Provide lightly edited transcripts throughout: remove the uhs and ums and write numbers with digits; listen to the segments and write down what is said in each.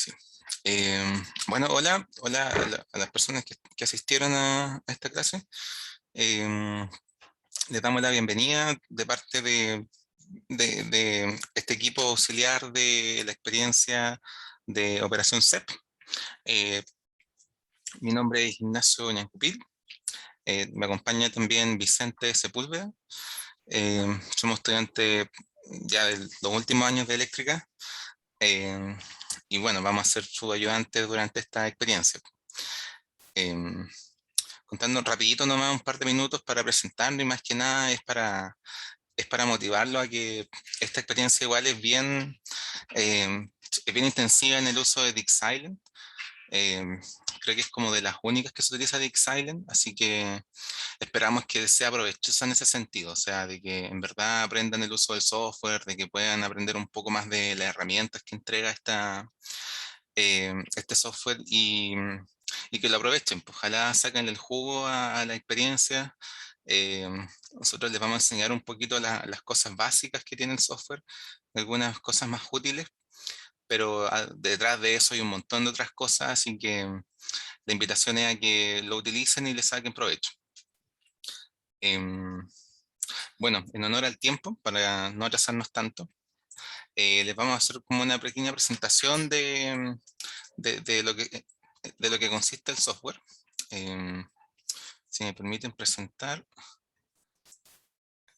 Sí. Bueno, hola a las personas que asistieron a esta clase. Em, Les damos la bienvenida de parte de este equipo auxiliar de la experiencia de Operación CEP. Eh, Mi nombre es Ignacio Ñancupil. Me acompaña también Vicente Sepúlveda. Somos estudiantes ya de los últimos años de eléctrica. em, y bueno, vamos a ser su ayudante durante esta experiencia. Em, Contando rapidito nomás un par de minutos para presentarlo, y más que nada es para motivarlo a que esta experiencia igual es bien intensiva en el uso de DeepSilent. Em, Creo que es como de las únicas que se utiliza DeepSilent, así que esperamos que sea provechosa en ese sentido, o sea, de que en verdad aprendan el uso del software, de que puedan aprender un poco más de las herramientas que entrega este software y que lo aprovechen. Pues, ojalá saquen el jugo a la experiencia. Eh, Nosotros les vamos a enseñar un poquito las cosas básicas que tiene el software, algunas cosas más útiles, pero detrás de eso hay un montón de otras cosas, así que la invitación es a que lo utilicen y le saquen provecho. Em, bueno, en honor al tiempo, para no atrasarnos tanto, les vamos a hacer como una pequeña presentación de lo que consiste el software. Em, si me permiten presentar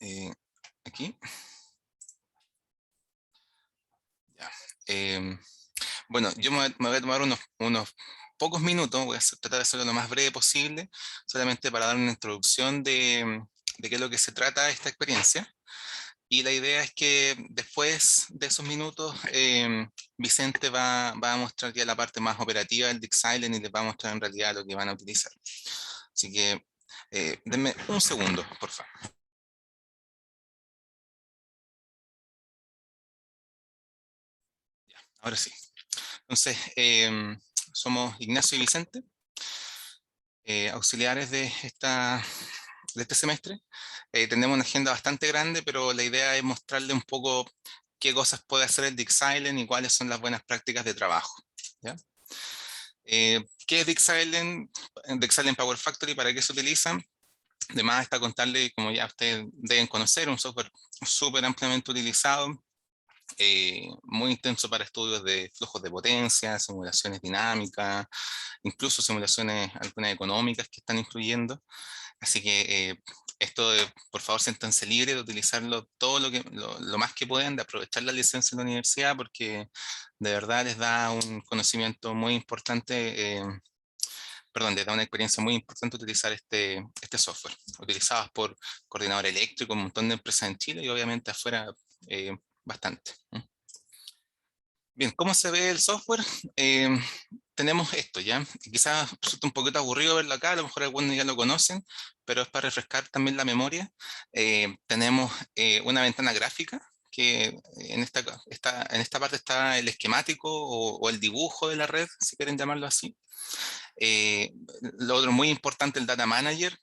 eh, aquí. Ya. Em, bueno, yo me voy a tomar unos pocos minutos, voy a tratar de hacerlo lo más breve posible, solamente para dar una introducción de qué es lo que se trata esta experiencia. Y la idea es que después de esos minutos, Vicente va a mostrar ya la parte más operativa del DeepSilent y les va a mostrar en realidad lo que van a utilizar. Así que denme un segundo, por favor. Ahora sí. Entonces, somos Ignacio y Vicente, auxiliares de este semestre. Tenemos una agenda bastante grande, pero la idea es mostrarle un poco qué cosas puede hacer el DeepSilent y cuáles son las buenas prácticas de trabajo. ¿Ya? ¿Qué es DeepSilent? DeepSilent Power Factory, ¿para qué se utiliza? Además está contarle, como ya ustedes deben conocer, un software súper ampliamente utilizado, muy intenso para estudios de flujos de potencia, simulaciones dinámicas, incluso simulaciones algunas económicas que están incluyendo. Así que por favor, siéntanse libres de utilizarlo todo lo más que puedan, de aprovechar la licencia en la universidad, porque de verdad les da un conocimiento muy importante, perdón, les da una experiencia muy importante utilizar este software, utilizados por Coordinador Eléctrico, un montón de empresas en Chile y obviamente afuera bastante. Bien, ¿cómo se ve el software? Eh, Tenemos esto, ¿ya? Quizás resulta un poquito aburrido verlo acá, a lo mejor algunos ya lo conocen, pero es para refrescar también la memoria. Tenemos una ventana gráfica, que en esta parte está el esquemático o el dibujo de la red, si quieren llamarlo así. Eh, lo otro muy importante, el Data Manager,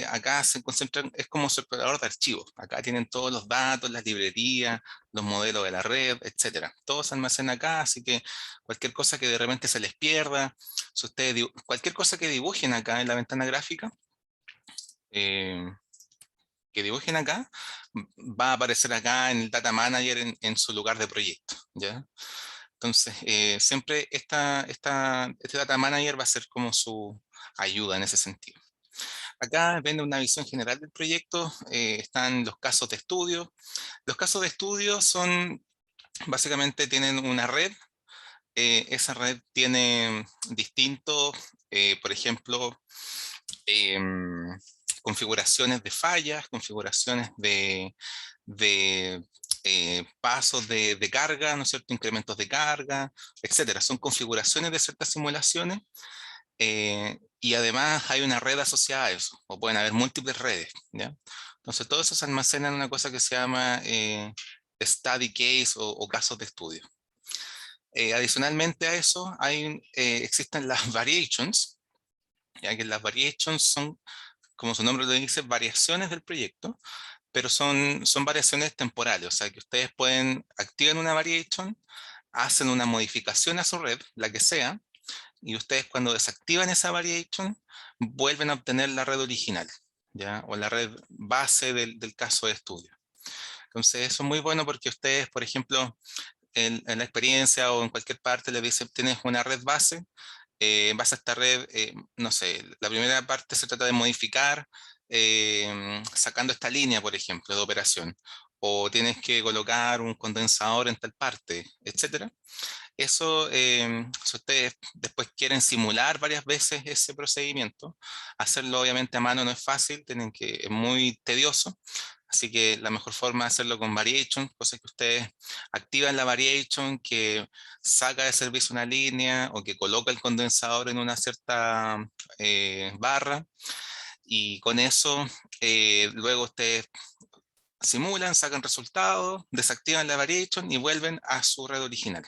acá se concentra, es como su explorador de archivos. Acá tienen todos los datos, las librerías, los modelos de la red, etcétera. Todo se almacena acá, así que cualquier cosa que de repente se les pierda, si ustedes, cualquier cosa que dibujen acá en la ventana gráfica, eh, que dibujen acá, va a aparecer acá en el Data Manager en su lugar de proyecto, ¿ya? Entonces, siempre este Data Manager va a ser como su ayuda en ese sentido. Acá ven una visión general del proyecto, están los casos de estudio. Los casos de estudio básicamente tienen una red. Esa red tiene distintos, por ejemplo, em, configuraciones de fallas, configuraciones de pasos de carga, ¿no es cierto? Incrementos de carga, etcétera. Son configuraciones de ciertas simulaciones, y además hay una red asociada a eso, o pueden haber múltiples redes, ¿ya? Entonces todo eso se almacena en una cosa que se llama study case o casos de estudio. Adicionalmente a eso existen las variations, ya que las variations son, como su nombre lo dice, variaciones del proyecto, pero son variaciones temporales, o sea que ustedes pueden activar una variation hacen una modificación a su red, la que sea, y ustedes cuando desactivan esa variation, vuelven a obtener la red original, ¿ya? O la red base del caso de estudio. Entonces eso es muy bueno porque ustedes, por ejemplo, en la experiencia o en cualquier parte le dicen, tienes una red base, vas a esta red, no sé, la primera parte se trata de modificar, sacando esta línea, por ejemplo, de operación, o tienes que colocar un condensador en tal parte, etcétera. Eso, si ustedes después quieren simular varias veces ese procedimiento, hacerlo obviamente a mano no es fácil, es muy tedioso, así que la mejor forma de hacerlo con variation, cosa que ustedes activan la variation, que saca de servicio una línea o que coloca el condensador en una cierta barra, y con eso luego ustedes simulan, sacan resultados, desactivan la variation y vuelven a su red original.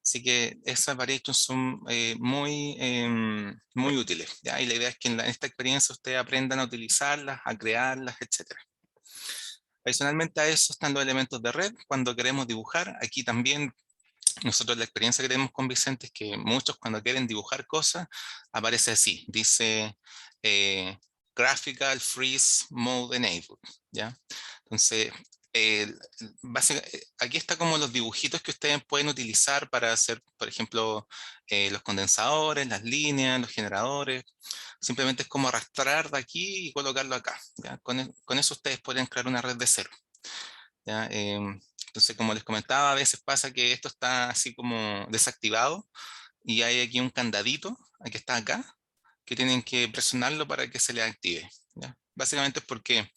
Así que esas variations son muy útiles, ¿ya? Y la idea es que en esta experiencia ustedes aprendan a utilizarlas, a crearlas, etcétera. Adicionalmente a eso están los elementos de red. Cuando queremos dibujar, aquí también nosotros la experiencia que tenemos con Vicente es que muchos cuando quieren dibujar cosas, aparece así, dice Graphical Freeze Mode Enabled, ¿ya? Entonces, eh, aquí está como los dibujitos que ustedes pueden utilizar para hacer, por ejemplo, los condensadores, las líneas, los generadores. Simplemente es como arrastrar de aquí y colocarlo acá, ¿ya? Con eso ustedes pueden crear una red de cero, ¿ya? Entonces, como les comentaba, a veces pasa que esto está así como desactivado y hay aquí un candadito, que está acá, que tienen que presionarlo para que se le active, ¿ya? Básicamente es porque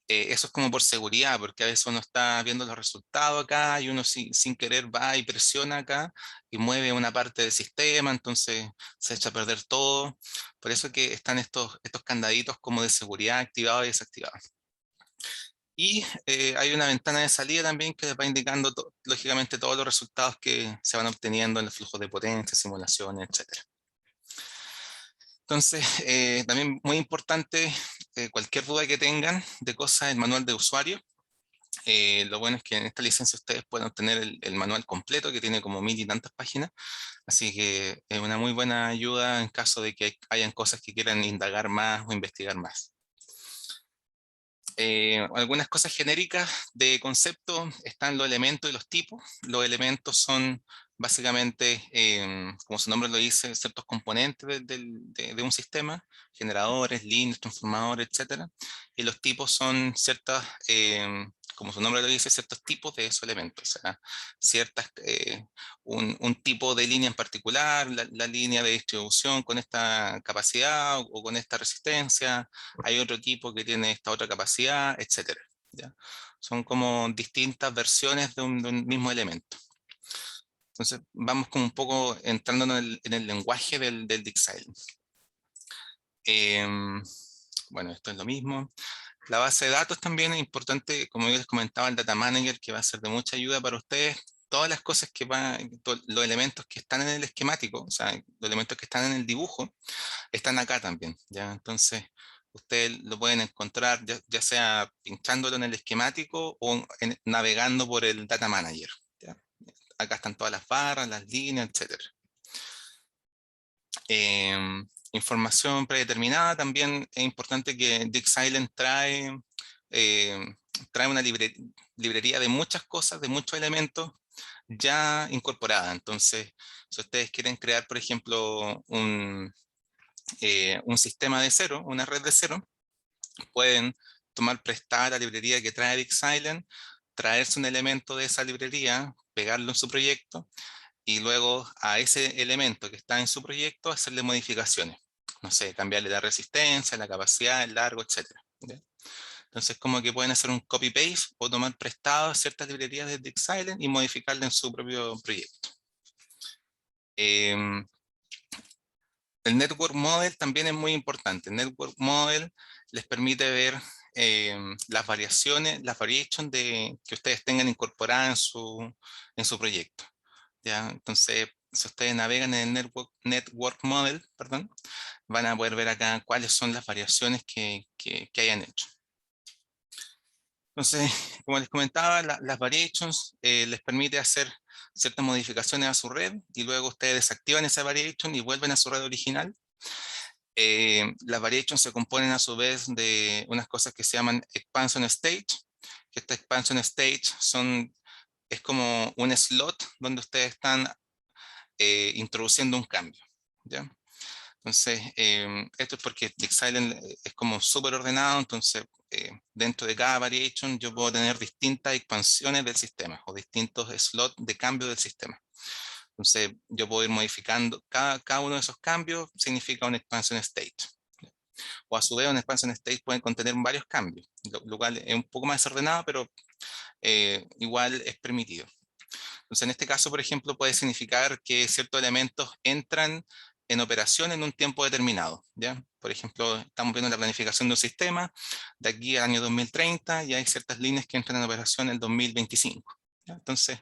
eso es como por seguridad, porque a veces uno está viendo los resultados acá y uno sin querer va y presiona acá y mueve una parte del sistema, entonces se echa a perder todo. Por eso que están estos candaditos como de seguridad activados y desactivados. Y hay una ventana de salida también que les va indicando, lógicamente, todos los resultados que se van obteniendo en el flujo de potencia, simulaciones, etc. Entonces, también muy importante, cualquier duda que tengan de cosas, el manual de usuario. Lo bueno es que en esta licencia ustedes pueden obtener el manual completo, que tiene como 1000 y tantas páginas. Así que es una muy buena ayuda en caso de que hayan cosas que quieran indagar más o investigar más. Algunas cosas genéricas de concepto están los elementos y los tipos. Los elementos son básicamente, como su nombre lo dice, ciertos componentes de un sistema, generadores, líneas, transformadores, etcétera. Y los tipos son ciertas, como su nombre lo dice, ciertos tipos de esos elementos. O sea, ciertas, un tipo de línea en particular, la línea de distribución con esta capacidad o con esta resistencia. Hay otro tipo que tiene esta otra capacidad, etcétera, ¿ya? Son como distintas versiones de un mismo elemento. Entonces vamos como un poco entrando en el lenguaje del Dixile. Bueno, esto es lo mismo. La base de datos también es importante, como yo les comentaba, el Data Manager, que va a ser de mucha ayuda para ustedes. Todas las cosas los elementos que están en el esquemático, o sea, los elementos que están en el dibujo, están acá también, ¿ya? Entonces, ustedes lo pueden encontrar ya sea pinchándolo en el esquemático o navegando por el Data Manager, ¿ya? Acá están todas las barras, las líneas, etc. Información predeterminada, también es importante que DigSilent trae una librería de muchas cosas, de muchos elementos ya incorporada. Entonces, si ustedes quieren crear, por ejemplo, un sistema de cero, una red de cero, pueden tomar prestada la librería que trae DigSilent, traerse un elemento de esa librería, pegarlo en su proyecto y luego a ese elemento que está en su proyecto hacerle modificaciones. No sé, cambiarle la resistencia, la capacidad, el largo, etcétera, ¿ya? Entonces, como que pueden hacer un copy-paste o tomar prestado ciertas librerías de DigSilent y modificarla en su propio proyecto. El Network Model también es muy importante. El Network Model les permite ver las variaciones, las variations que ustedes tengan incorporadas en su proyecto, ¿ya? Entonces, si ustedes navegan en el Network Model, perdón, van a poder ver acá cuáles son las variaciones que hayan hecho. Entonces, como les comentaba, las variations les permite hacer ciertas modificaciones a su red y luego ustedes desactivan esa variation y vuelven a su red original. Las variations se componen a su vez de unas cosas que se llaman expansion stage, que esta expansion stage es como un slot donde ustedes están introduciendo un cambio, ¿ya? Entonces, esto es porque Xylem es como súper ordenado, entonces dentro de cada variation yo puedo tener distintas expansiones del sistema o distintos slots de cambio del sistema. Entonces, yo puedo ir modificando, cada uno de esos cambios significa una expansion state. O a su vez, una expansion state puede contener varios cambios, lo cual es un poco más desordenado, pero igual es permitido. Entonces, en este caso, por ejemplo, puede significar que ciertos elementos entran en operación en un tiempo determinado, ¿ya? Por ejemplo, estamos viendo la planificación de un sistema de aquí al año 2030 y hay ciertas líneas que entran en operación en el 2025, ¿ya? Entonces,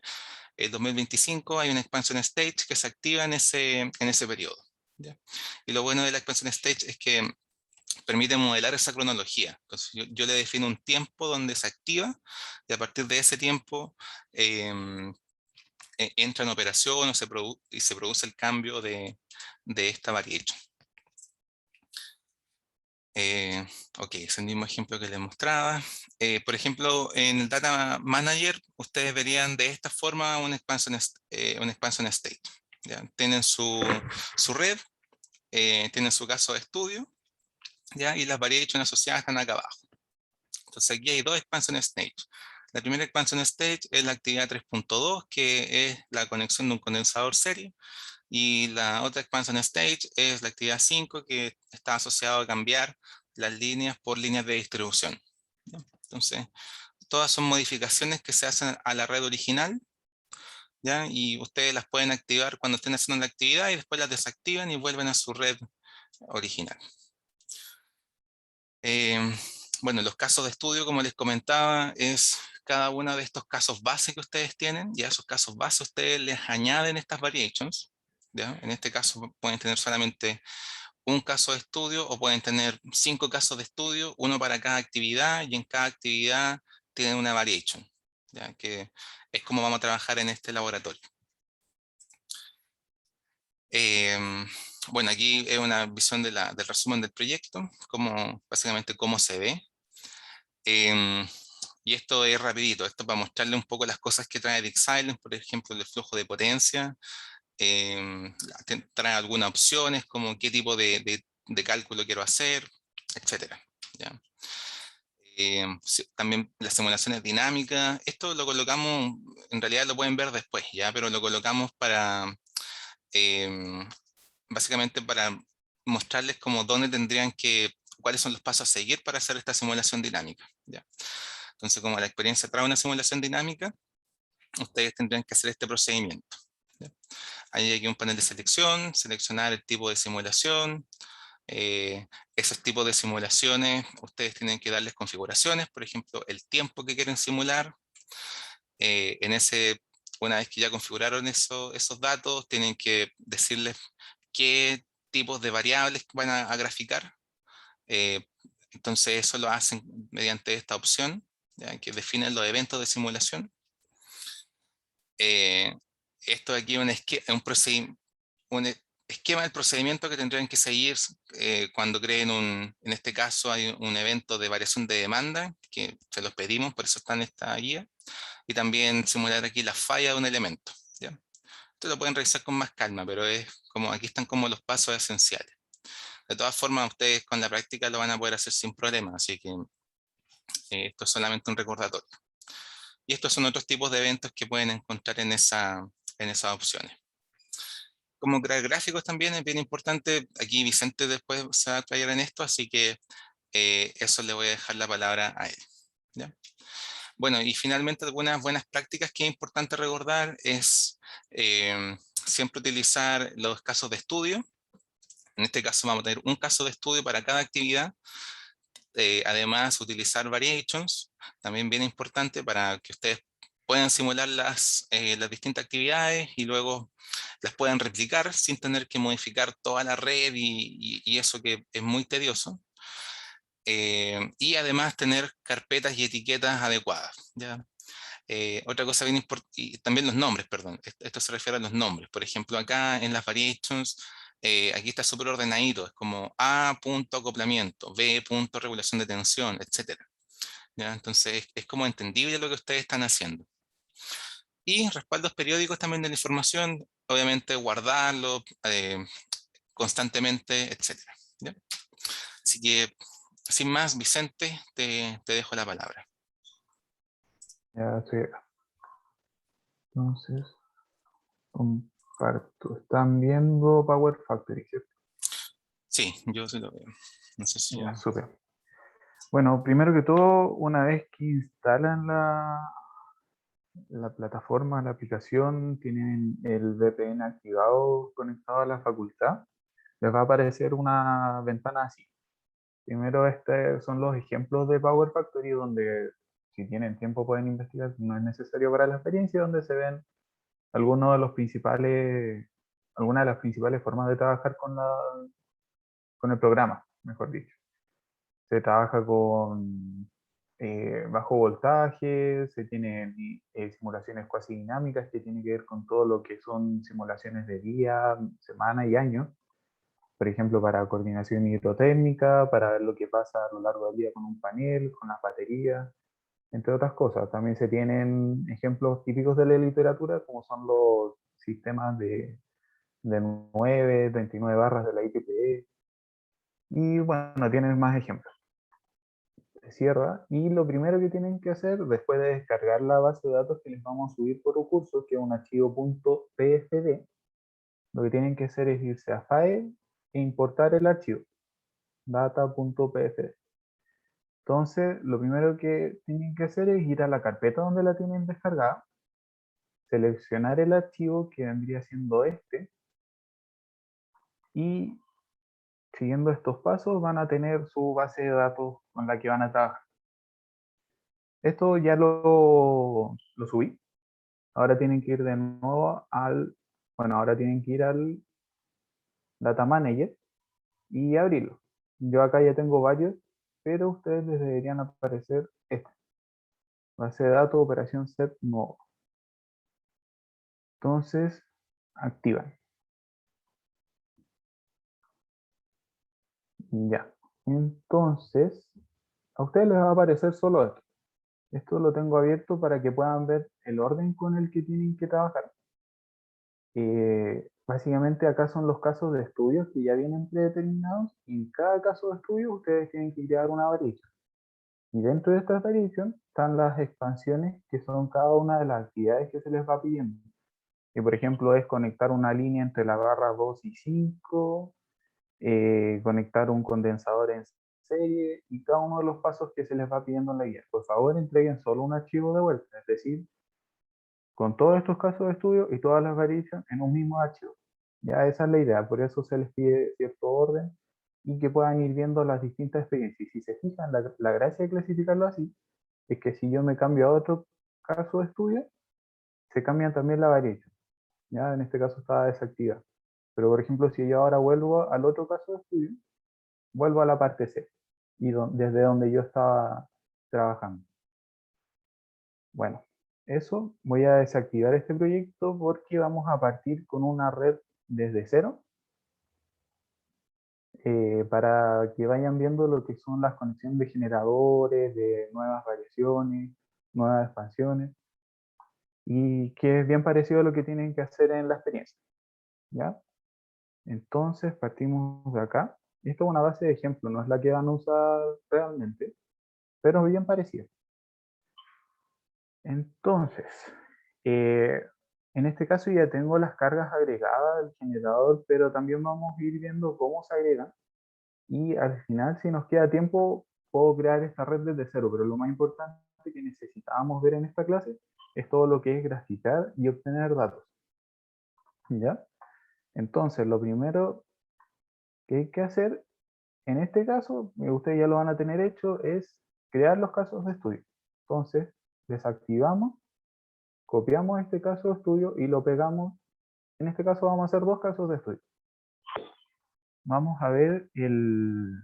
el 2025 hay una expansion stage que se activa en ese periodo, ¿ya? Y lo bueno de la expansion stage es que permite modelar esa cronología. Entonces, yo le defino un tiempo donde se activa y a partir de ese tiempo entra en operación y se produce el cambio de esta variation. Ok, es el mismo ejemplo que les mostraba. Por ejemplo, en el Data Manager, ustedes verían de esta forma un expansion state. ¿Ya? Tienen su red, tienen su caso de estudio, ¿ya? Y las variations asociadas están acá abajo. Entonces aquí hay dos expansion stages. La primera expansion stage es la actividad 3.2, que es la conexión de un condensador serie. Y la otra expansion stage es la actividad 5, que está asociado a cambiar las líneas por líneas de distribución. ¿Ya? Entonces, todas son modificaciones que se hacen a la red original, ¿ya? Y ustedes las pueden activar cuando estén haciendo la actividad y después las desactivan y vuelven a su red original. Bueno, los casos de estudio, como les comentaba, es cada uno de estos casos base que ustedes tienen, y a esos casos base ustedes les añaden estas variations, ¿ya? En este caso pueden tener solamente un caso de estudio o pueden tener 5 casos de estudio, uno para cada actividad, y en cada actividad tienen una variation, ¿ya? Que es como vamos a trabajar en este laboratorio. Bueno, aquí es una visión del resumen del proyecto, básicamente cómo se ve. Y esto es rapidito, esto para mostrarle un poco las cosas que trae Xylem, por ejemplo, el flujo de potencia. Trae algunas opciones como qué tipo de cálculo quiero hacer, etcétera, ¿ya? También las simulaciones dinámicas, esto lo colocamos, en realidad lo pueden ver después, ¿ya? Pero lo colocamos em, básicamente para mostrarles como cuáles son los pasos a seguir para hacer esta simulación dinámica, ¿ya? Entonces, como la experiencia trae una simulación dinámica, ustedes tendrían que hacer este procedimiento, ¿ya? Hay aquí un panel de selección, seleccionar el tipo de simulación. Esos tipos de simulaciones, ustedes tienen que darles configuraciones, por ejemplo, el tiempo que quieren simular. Una vez que ya configuraron esos datos, tienen que decirles qué tipos de variables van a graficar. Eh, entonces eso lo hacen mediante esta opción, ¿ya? Que define los eventos de simulación. Esto aquí es un esquema del procedimiento que tendrían que seguir cuando creen en este caso hay un evento de variación de demanda, que se los pedimos, por eso está en esta guía, y también simular aquí la falla de un elemento, ¿ya? Esto lo pueden revisar con más calma, pero aquí están como los pasos esenciales. De todas formas, ustedes con la práctica lo van a poder hacer sin problema, así que esto es solamente un recordatorio. Y estos son otros tipos de eventos que pueden encontrar en esas opciones. Como crear gráficos también es bien importante. Aquí Vicente después se va a traer en esto, así que eso le voy a dejar la palabra a él, ¿ya? Bueno, y finalmente algunas buenas prácticas que es importante recordar es siempre utilizar los casos de estudio. En este caso vamos a tener un caso de estudio para cada actividad. Además, utilizar variations, también bien importante para que ustedes puedan simular las distintas actividades y luego las puedan replicar sin tener que modificar toda la red y eso que es muy tedioso. Y además tener carpetas y etiquetas adecuadas, ¿ya? Otra cosa bien importante, y también los nombres, perdón, esto se refiere a los nombres. Por ejemplo, acá en las variations, aquí está súper ordenadito, es como A punto acoplamiento, B punto regulación de tensión, etcétera. ¿Ya? Entonces es como entendible lo que ustedes están haciendo. Y respaldos periódicos también de la información, obviamente guardarlo constantemente, etcétera. ¿Ya? Así que, sin más, Vicente, te dejo la palabra. Ya estoy acá. Entonces, comparto. Están viendo Power Factory, ¿cierto? Sí, yo sí lo veo. No sé si... Ya, súper. Bueno, primero que todo, una vez que instalan la plataforma, la aplicación, tienen el VPN activado conectado a la facultad, les va a aparecer una ventana así. Primero, son los ejemplos de Power Factory, donde si tienen tiempo pueden investigar, no es necesario para la experiencia, donde se ven algunos de los principales, algunas de las principales formas de trabajar con el programa, mejor dicho. Se trabaja con bajo voltaje, se tienen simulaciones cuasi dinámicas que tienen que ver con todo lo que son simulaciones de día, semana y año. Por ejemplo, para coordinación hidrotécnica, para ver lo que pasa a lo largo del día con un panel, con las baterías, entre otras cosas. También se tienen ejemplos típicos de la literatura, como son los sistemas de 9, 29 barras de la IEEE. Y bueno, tienen más ejemplos. Se cierra y lo primero que tienen que hacer después de descargar la base de datos que les vamos a subir por un curso, que es un archivo .pfd, lo que tienen que hacer es irse a File e importar el archivo data.pfd. Entonces, lo primero que tienen que hacer es ir a la carpeta donde la tienen descargada, seleccionar el archivo que vendría siendo este, y siguiendo estos pasos van a tener su base de datos con la que van a trabajar. Esto ya lo subí. Ahora tienen que ir de nuevo bueno, ahora tienen que ir al Data Manager y abrirlo. Yo acá ya tengo varios, pero a ustedes les deberían aparecer este. Base de datos, operación set nuevo. Entonces, activan. Ya. Entonces, a ustedes les va a aparecer solo esto. Esto lo tengo abierto para que puedan ver el orden con el que tienen que trabajar. Básicamente acá son los casos de estudios que ya vienen predeterminados y en cada caso de estudio ustedes tienen que crear una variable. Y dentro de esta variation están las expansiones que son cada una de las actividades que se les va pidiendo. Que por ejemplo es conectar una línea entre la barra 2 y 5, conectar un condensador en serie y cada uno de los pasos que se les va pidiendo en la guía. Por favor, entreguen solo un archivo de vuelta, es decir, con todos estos casos de estudio y todas las variations en un mismo archivo. Ya esa es la idea, por eso se les pide cierto orden y que puedan ir viendo las distintas experiencias. Y si se fijan, la gracia de clasificarlo así es que si yo me cambio a otro caso de estudio, se cambian también la variation. Ya en este caso está desactivada. Pero por ejemplo, si yo ahora vuelvo al otro caso de estudio, vuelvo a la parte C, y desde donde yo estaba trabajando. Bueno, eso voy a desactivar este proyecto porque vamos a partir con una red desde cero para que vayan viendo lo que son las conexiones de generadores, de nuevas variaciones, nuevas expansiones, y que es bien parecido a lo que tienen que hacer en la experiencia. ¿Ya? Entonces partimos de acá. Esto es una base de ejemplo, no es la que van a usar realmente, pero es bien parecida. Entonces, eh, en este caso ya tengo las cargas agregadas del generador, pero también vamos a ir viendo cómo se agregan. Y al final, si nos queda tiempo, puedo crear esta red desde cero, pero lo más importante que necesitábamos ver en esta clase es todo lo que es graficar y obtener datos. ¿Ya? Entonces, lo primero que hay que hacer, en este caso, ustedes ya lo van a tener hecho, es crear los casos de estudio. Entonces, desactivamos, copiamos este caso de estudio y lo pegamos. En este caso vamos a hacer dos casos de estudio. Vamos a ver el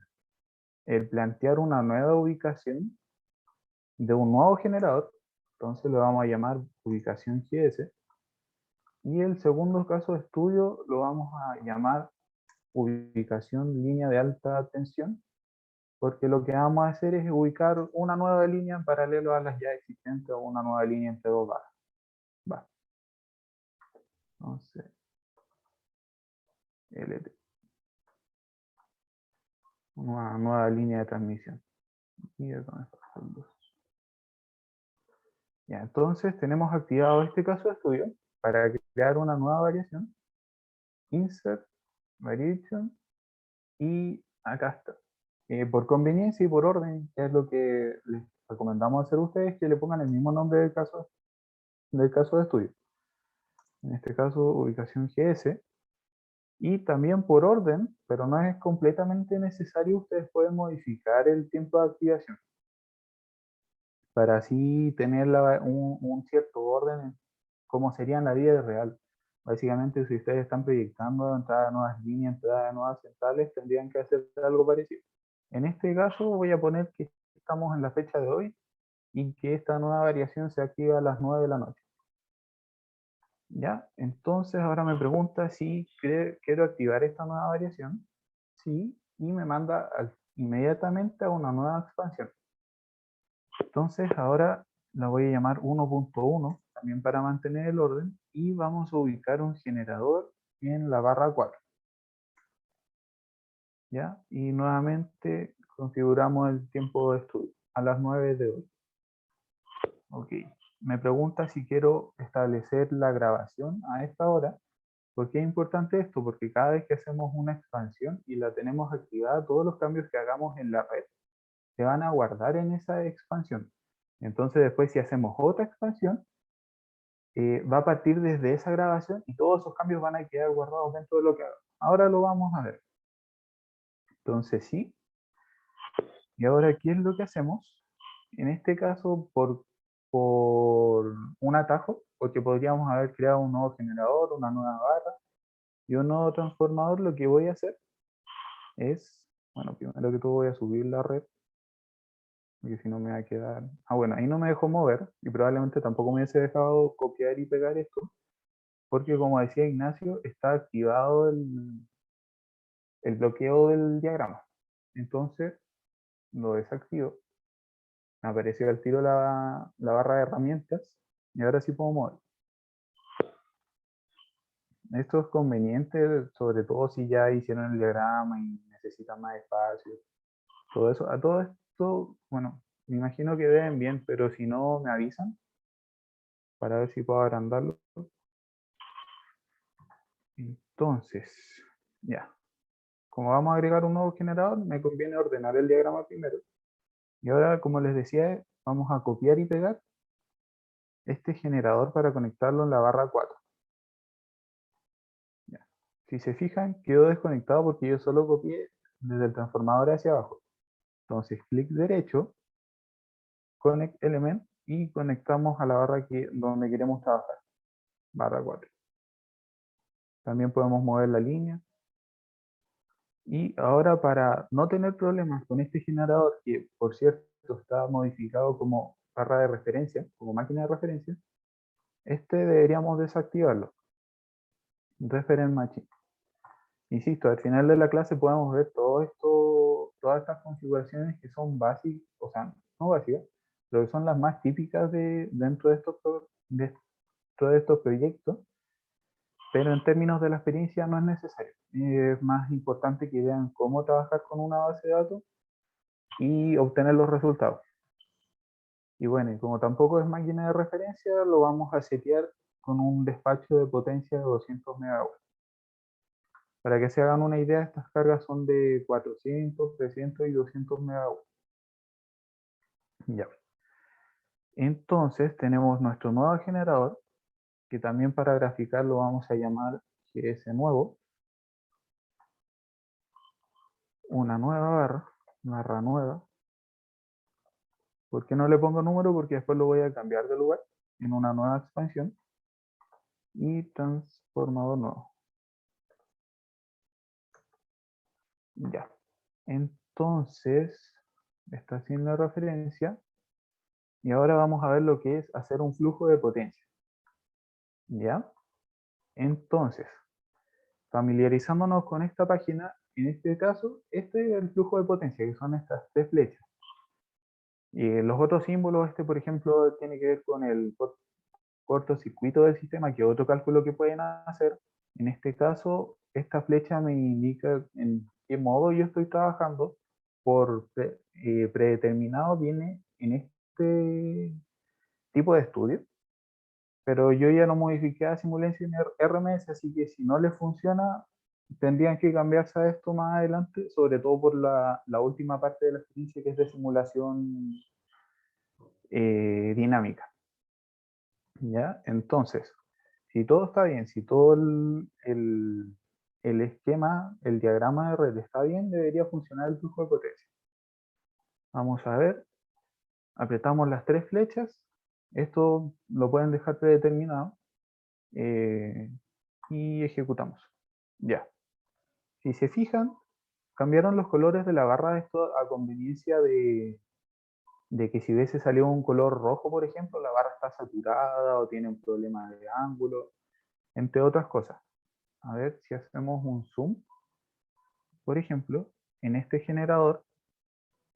plantear una nueva ubicación de un nuevo generador. Entonces lo vamos a llamar ubicación GS. Y el segundo caso de estudio lo vamos a llamar ubicación línea de alta tensión, porque lo que vamos a hacer es ubicar una nueva línea en paralelo a las ya existentes o una nueva línea entre dos barras. Va. Entonces, LT. Una nueva línea de transmisión. Y acá está el 2. Ya, entonces tenemos activado este caso de estudio para crear una nueva variación. Insert, variation, y acá está. Por conveniencia y por orden, que es lo que les recomendamos hacer a ustedes, que le pongan el mismo nombre del caso de estudio. En este caso, ubicación GS. Y también por orden, pero no es completamente necesario, ustedes pueden modificar el tiempo de activación para así tener un cierto orden en cómo sería en la vida real. Básicamente, si ustedes están proyectando entrada de nuevas líneas, entrada de nuevas centrales, tendrían que hacer algo parecido. En este caso voy a poner que estamos en la fecha de hoy y que esta nueva variación se activa a las 9 de la noche. ¿Ya? Entonces ahora me pregunta si quiero activar esta nueva variación. Sí, y me manda inmediatamente a una nueva expansión. Entonces ahora la voy a llamar 1.1, también para mantener el orden, y vamos a ubicar un generador en la barra 4. ¿Ya? Y nuevamente configuramos el tiempo de estudio a las 9 de hoy. Ok. Me pregunta si quiero establecer la grabación a esta hora. ¿Por qué es importante esto? Porque cada vez que hacemos una expansión y la tenemos activada, todos los cambios que hagamos en la red se van a guardar en esa expansión. Entonces después si hacemos otra expansión, va a partir desde esa grabación y todos esos cambios van a quedar guardados dentro de lo que haga. Ahora lo vamos a ver. Entonces sí. Y ahora, ¿qué es lo que hacemos? En este caso, por un atajo, porque podríamos haber creado un nuevo generador, una nueva barra y un nuevo transformador, lo que voy a hacer es, bueno, primero que todo voy a subir la red, porque si no me va a quedar... Ah, bueno, ahí no me dejó mover y probablemente tampoco me hubiese dejado copiar y pegar esto, porque como decía Ignacio, está activado el bloqueo del diagrama. Entonces, lo desactivo. Me apareció al tiro la barra de herramientas y ahora sí puedo mover. Esto es conveniente, sobre todo si ya hicieron el diagrama y necesitan más espacio. Todo eso, a todo esto, bueno, me imagino que deben bien, pero si no me avisan para ver si puedo agrandarlo. Entonces, ya. Como vamos a agregar un nuevo generador, me conviene ordenar el diagrama primero. Y ahora, como les decía, vamos a copiar y pegar este generador para conectarlo en la barra 4. Ya. Si se fijan, quedó desconectado porque yo solo copié desde el transformador hacia abajo. Entonces, clic derecho, Connect Element y conectamos a la barra donde queremos trabajar, barra 4. También podemos mover la línea. Y ahora, para no tener problemas con este generador, que por cierto está modificado como barra de referencia, como máquina de referencia, este deberíamos desactivarlo. Reference Machine. Insisto, al final de la clase podemos ver todo esto, todas estas configuraciones que son básicas, o sea, no básicas, pero que son las más típicas dentro de estos proyectos, pero en términos de la experiencia no es necesario. Es más importante que vean cómo trabajar con una base de datos y obtener los resultados. Y bueno, y como tampoco es máquina de referencia, lo vamos a setear con un despacho de potencia de 200 MW. Para que se hagan una idea, estas cargas son de 400, 300 y 200 MW. Ya. Entonces tenemos nuestro nuevo generador, que también para graficar lo vamos a llamar GS nuevo. Una nueva barra nueva. ¿Por qué no le pongo número? Porque después lo voy a cambiar de lugar en una nueva expansión. Y transformador nuevo. Ya. Entonces, está haciendo referencia. Y ahora vamos a ver lo que es hacer un flujo de potencia. ¿Ya? Entonces, familiarizándonos con esta página, en este caso, este es el flujo de potencia, que son estas tres flechas. Y los otros símbolos, este por ejemplo, tiene que ver con el cortocircuito del sistema, que es otro cálculo que pueden hacer. En este caso, esta flecha me indica en qué modo yo estoy trabajando por predeterminado viene en este tipo de estudio, pero yo ya lo modifiqué a Simulation RMS, así que si no le funciona, tendrían que cambiarse a esto más adelante, sobre todo por la última parte de la experiencia que es de simulación dinámica. ¿Ya? Entonces, si todo está bien, si todo el esquema, el diagrama de red está bien, debería funcionar el flujo de potencia. Vamos a ver, apretamos las tres flechas, esto lo pueden dejar predeterminado eh, y ejecutamos. Ya, si se fijan, cambiaron los colores de la barra, esto a conveniencia de que si hubiese salido un color rojo, por ejemplo, la barra está saturada o tiene un problema de ángulo, entre otras cosas. A ver si hacemos un zoom. Por ejemplo, en este generador,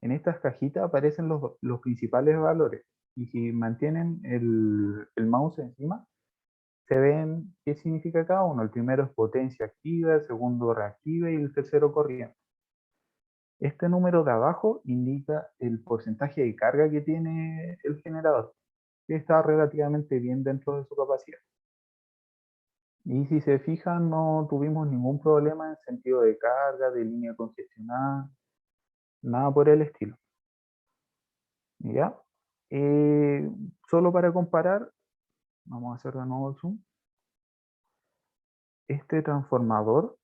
en estas cajitas aparecen los principales valores. Y si mantienen el mouse encima, se ven qué significa cada uno. El primero es potencia activa, el segundo reactiva y el tercero corriente. Este número de abajo indica el porcentaje de carga que tiene el generador, que está relativamente bien dentro de su capacidad. Y si se fijan, no tuvimos ningún problema en sentido de carga, de línea congestionada, nada por el estilo. ¿Ya? Eh, Solo para comparar, vamos a hacer de nuevo el zoom. Este transformador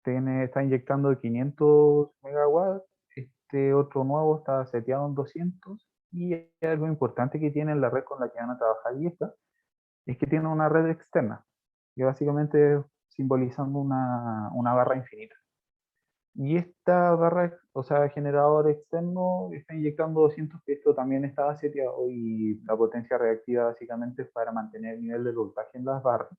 está inyectando 500 megawatts, este otro nuevo está seteado en 200 y algo importante que tiene la red con la que van a trabajar y esta, es que tiene una red externa, que básicamente simbolizando una barra infinita. Y esta barra, o sea, generador externo está inyectando 200, que esto también estaba seteado y la potencia reactiva básicamente es para mantener el nivel de voltaje en las barras,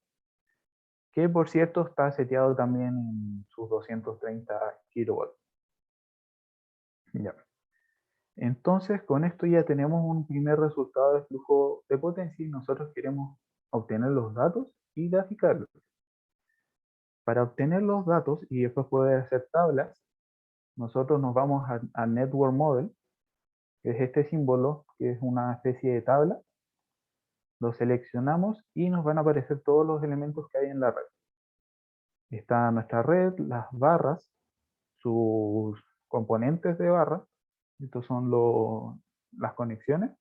que por cierto está seteado también en sus 230 kilowatts. Ya. Entonces, con esto ya tenemos un primer resultado de flujo de potencia y nosotros queremos obtener los datos y graficarlos. Para obtener los datos y después poder hacer tablas, nosotros nos vamos a Network Model, que es este símbolo, que es una especie de tabla. Lo seleccionamos y nos van a aparecer todos los elementos que hay en la red. Está nuestra red, las barras, sus componentes de barra. Estos son las conexiones.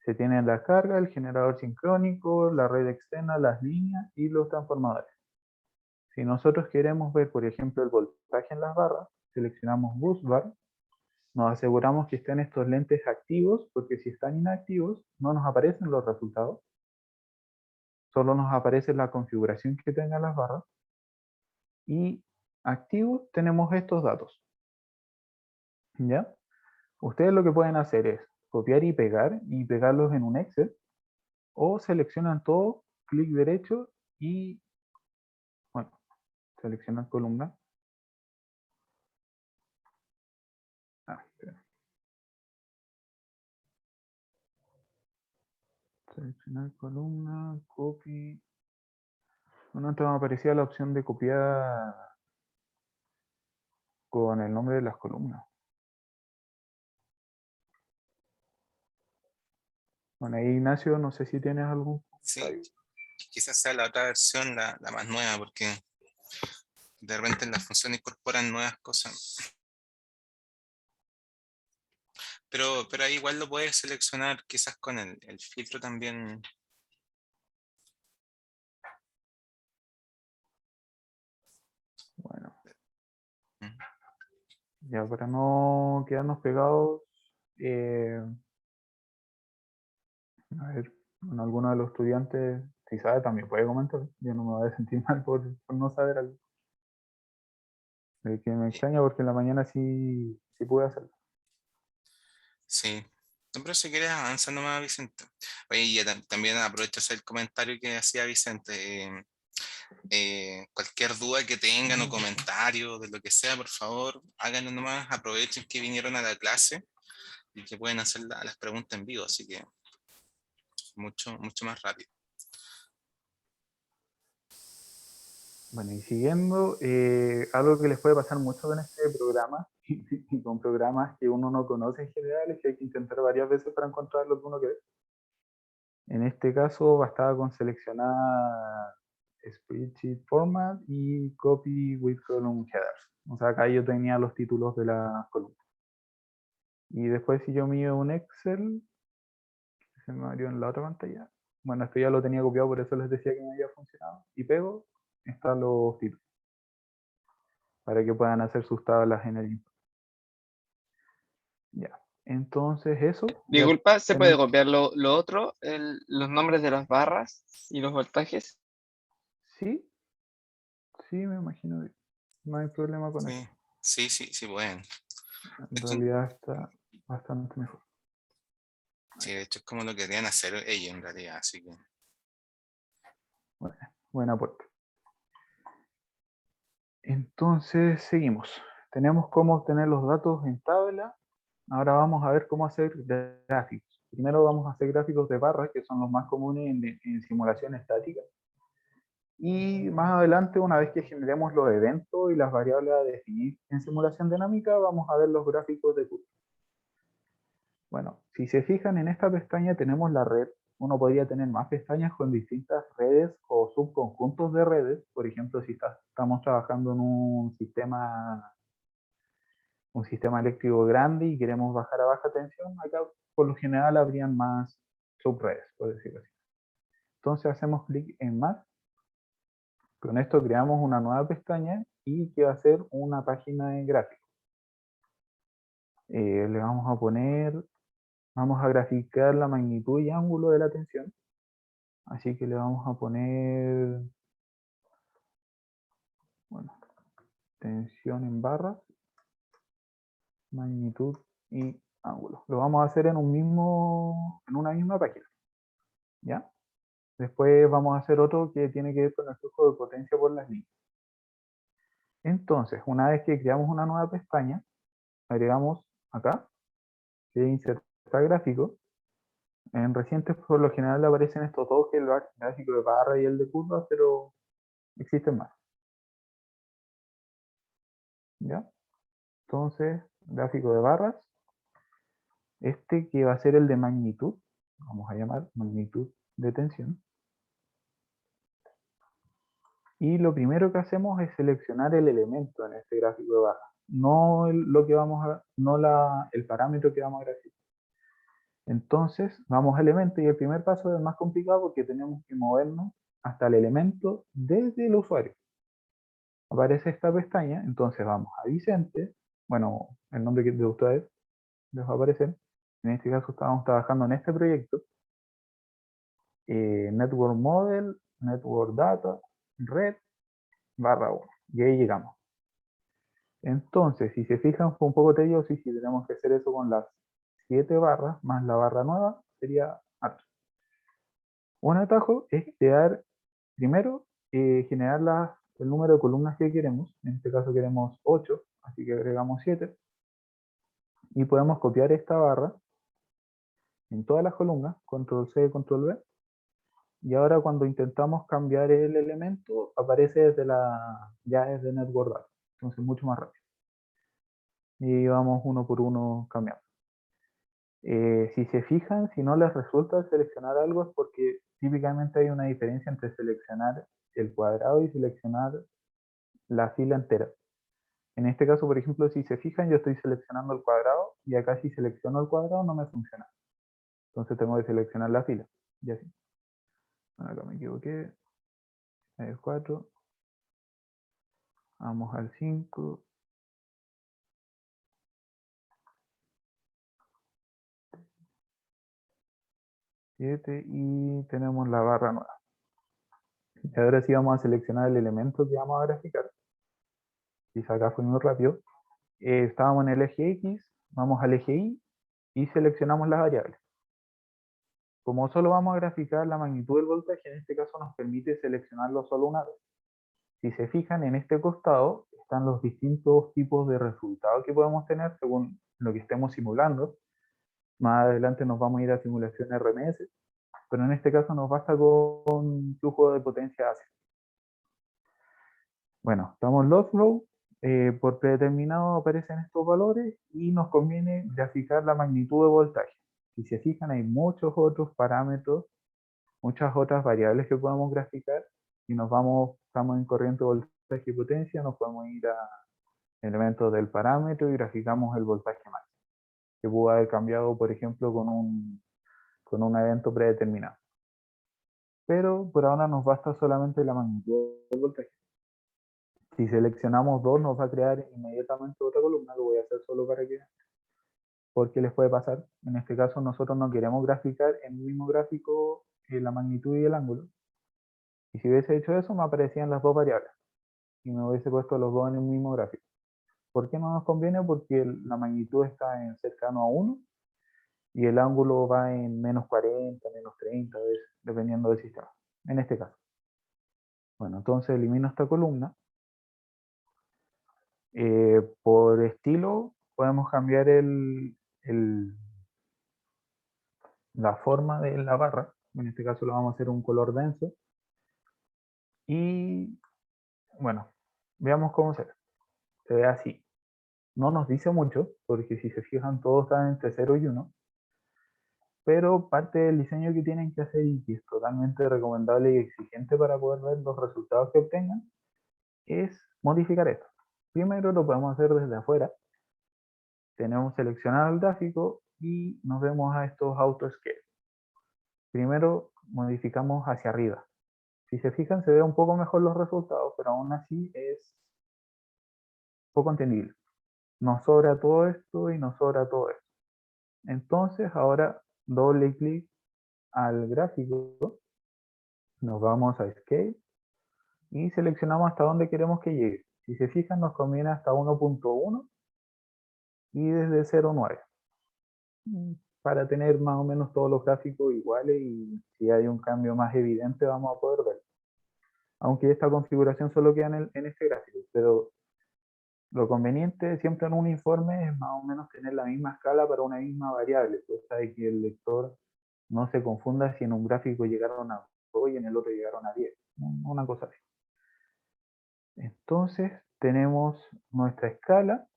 Se tiene la carga, el generador sincrónico, la red externa, las líneas y los transformadores. Si nosotros queremos ver, por ejemplo, el voltaje en las barras, seleccionamos Bus Bar. Nos aseguramos que estén estos lentes activos, porque si están inactivos, no nos aparecen los resultados. Solo nos aparece la configuración que tengan las barras. Y activos tenemos estos datos. ¿Ya? Ustedes lo que pueden hacer es copiar y pegarlos en un Excel, o seleccionan todo, clic derecho y, bueno, seleccionar columna. Espera. Seleccionar columna, copy. Bueno, antes me aparecía la opción de copiar con el nombre de las columnas. Bueno, ahí Ignacio, no sé si tienes algún Sí, comentario. quizás sea la otra versión la más nueva, porque de repente en la función incorporan nuevas cosas. Pero ahí igual lo puedes seleccionar quizás con el filtro también. Bueno, Mm. ya para no quedarnos pegados, eh, a ver, bueno, alguno de los estudiantes, si sabe, también puede comentar. Yo no me voy a sentir mal por no saber algo. Que me extraña porque en la mañana sí pude hacerlo. Sí. No, pero si quieres avanza nomás, Vicente. Oye, y también aprovecho ese el comentario que hacía Vicente. Cualquier duda que tengan o comentario de lo que sea, por favor, háganlo nomás. Aprovechen que vinieron a la clase y que pueden hacer las preguntas en vivo, así que mucho, mucho más rápido. Bueno, y siguiendo, algo que les puede pasar mucho con este programa y con programas que uno no conoce en general es que hay que intentar varias veces para encontrar lo que uno quiere. En este caso bastaba con seleccionar spreadsheet format y copy with column headers. O sea, acá yo tenía los títulos de las columnas. Y después si yo mido un Excel, se me abrió en la otra pantalla. Bueno, esto ya lo tenía copiado, por eso les decía que me había funcionado. Y pego, están los títulos, para que puedan hacer sus tablas en el input. Ya, entonces eso, ya Disculpa, ¿se puede tenemos, copiar lo otro? Los nombres de las barras y los voltajes. sí, sí, me imagino que no hay problema con eso. Sí, sí, sí, sí pueden. En Esto, realidad está bastante mejor. sí, de hecho es como lo que querían hacer ellos en realidad, así que Bueno, buen aporte. Entonces seguimos. Tenemos cómo obtener los datos en tabla. Ahora vamos a ver cómo hacer gráficos. Primero vamos a hacer gráficos de barras, que son los más comunes en simulación estática. Y más adelante, una vez que generemos los eventos y las variables a definir en simulación dinámica, vamos a ver los gráficos de curva. Bueno, si se fijan en esta pestaña tenemos la red. Uno podría tener más pestañas con distintas redes o subconjuntos de redes. Por ejemplo, si estamos trabajando en un sistema eléctrico grande y queremos bajar a baja tensión, acá por lo general habrían más subredes, por decirlo así. Entonces hacemos clic en más. Con esto creamos una nueva pestaña y que va a ser una página de gráficos. Le vamos a poner, vamos a graficar la magnitud y ángulo de la tensión. Así que le vamos a poner, bueno, tensión en barras, magnitud y ángulo. Lo vamos a hacer en en una misma página. ¿Ya? Después vamos a hacer otro que tiene que ver con el flujo de potencia por las líneas. Entonces, una vez que creamos una nueva pestaña, agregamos acá, que insertar gráfico. En recientes por lo general aparecen estos dos, que es el gráfico de barra y el de curva, pero existen más. ¿Ya? Entonces, gráfico de barras, este que va a ser el de magnitud, vamos a llamar magnitud de tensión. Y lo primero que hacemos es seleccionar el elemento en este gráfico de barra, no lo que vamos a, no el parámetro que vamos a graficar. Entonces, vamos a elemento y el primer paso es el más complicado porque tenemos que movernos hasta el elemento desde el usuario. Aparece esta pestaña, entonces vamos a Vicente, bueno, el nombre de ustedes les va a aparecer. En este caso estábamos trabajando en este proyecto. Network Model, Network Data, Red, /1. Y ahí llegamos. Entonces, si se fijan, fue un poco tedioso y si tenemos que hacer eso con las 7 barras más la barra nueva, sería harto. Un atajo es crear, primero, generar el número de columnas que queremos. En este caso queremos 8, así que agregamos 7. Y podemos copiar esta barra en todas las columnas, control C, control V. Y ahora cuando intentamos cambiar el elemento, aparece ya desde Network Data. Entonces mucho más rápido. Y vamos uno por uno cambiando. Si se fijan, si no les resulta seleccionar algo es porque típicamente hay una diferencia entre seleccionar el cuadrado y seleccionar la fila entera. En este caso, por ejemplo, si se fijan, yo estoy seleccionando el cuadrado y acá si selecciono el cuadrado no me funciona. Entonces tengo que seleccionar la fila. Y así. Bueno, acá me equivoqué. El 4. Vamos al 5. 7 y tenemos la barra nueva. Y ahora sí vamos a seleccionar el elemento que vamos a graficar. Quizá acá fue muy rápido. Estábamos en el eje X, vamos al eje Y y seleccionamos las variables. Como solo vamos a graficar la magnitud del voltaje, en este caso nos permite seleccionarlo solo una vez. Si se fijan, en este costado están los distintos tipos de resultados que podemos tener según lo que estemos simulando. Más adelante nos vamos a ir a simulación RMS, pero en este caso nos basta con flujo de potencia AC. Bueno, estamos en load flow, por predeterminado aparecen estos valores y nos conviene graficar la magnitud de voltaje. Si se fijan, hay muchos otros parámetros, muchas otras variables que podemos graficar y estamos en corriente, voltaje y potencia, nos podemos ir a elementos del parámetro y graficamos el voltaje máximo, que pudo haber cambiado, por ejemplo, con un evento predeterminado. Pero por ahora nos basta solamente la magnitud del voltaje. Si seleccionamos dos, nos va a crear inmediatamente otra columna. Lo voy a hacer solo para que, porque les puede pasar. En este caso, nosotros no queremos graficar en el mismo gráfico la magnitud y el ángulo. Y si hubiese hecho eso, me aparecían las dos variables y me hubiese puesto los dos en el mismo gráfico. ¿Por qué no nos conviene? Porque la magnitud está en cercano a 1 y el ángulo va en menos 40, menos 30, dependiendo del sistema. En este caso. Bueno, entonces elimino esta columna. Por estilo podemos cambiar la forma de la barra. En este caso lo vamos a hacer un color denso. Y bueno, veamos cómo se ve. Se ve así. No nos dice mucho, porque si se fijan todos están entre 0 y 1. Pero parte del diseño que tienen que hacer y que es totalmente recomendable y exigente para poder ver los resultados que obtengan es modificar esto. Primero lo podemos hacer desde afuera. Tenemos seleccionado el gráfico y nos vemos a estos auto scale. Primero modificamos hacia arriba. Si se fijan, se ve un poco mejor los resultados, pero aún así es poco entendible. Nos sobra todo esto y nos sobra todo esto. Entonces ahora doble clic al gráfico, nos vamos a scale y seleccionamos hasta dónde queremos que llegue. Si se fijan, nos conviene hasta 1.1 y desde 0.9 para tener más o menos todos los gráficos iguales y si hay un cambio más evidente vamos a poder ver. Aunque esta configuración solo queda en este gráfico, pero lo conveniente siempre en un informe es más o menos tener la misma escala para una misma variable, cosa de que el lector no se confunda si en un gráfico llegaron a 2 y en el otro llegaron a 10, una cosa así. Entonces tenemos nuestra escala,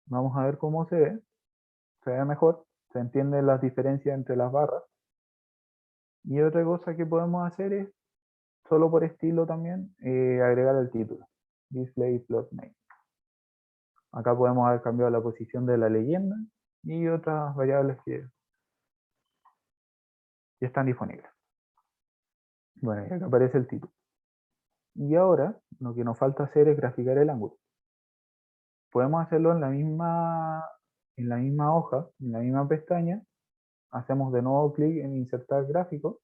vamos a ver cómo se ve mejor, se entienden las diferencias entre las barras. Y otra cosa que podemos hacer es, solo por estilo también, agregar el título, Display Plot Name. Acá podemos haber cambiado la posición de la leyenda y otras variables que están disponibles. Bueno, y acá aparece el título. Y ahora lo que nos falta hacer es graficar el ángulo. Podemos hacerlo en la misma hoja, en la misma pestaña. Hacemos de nuevo clic en insertar gráfico,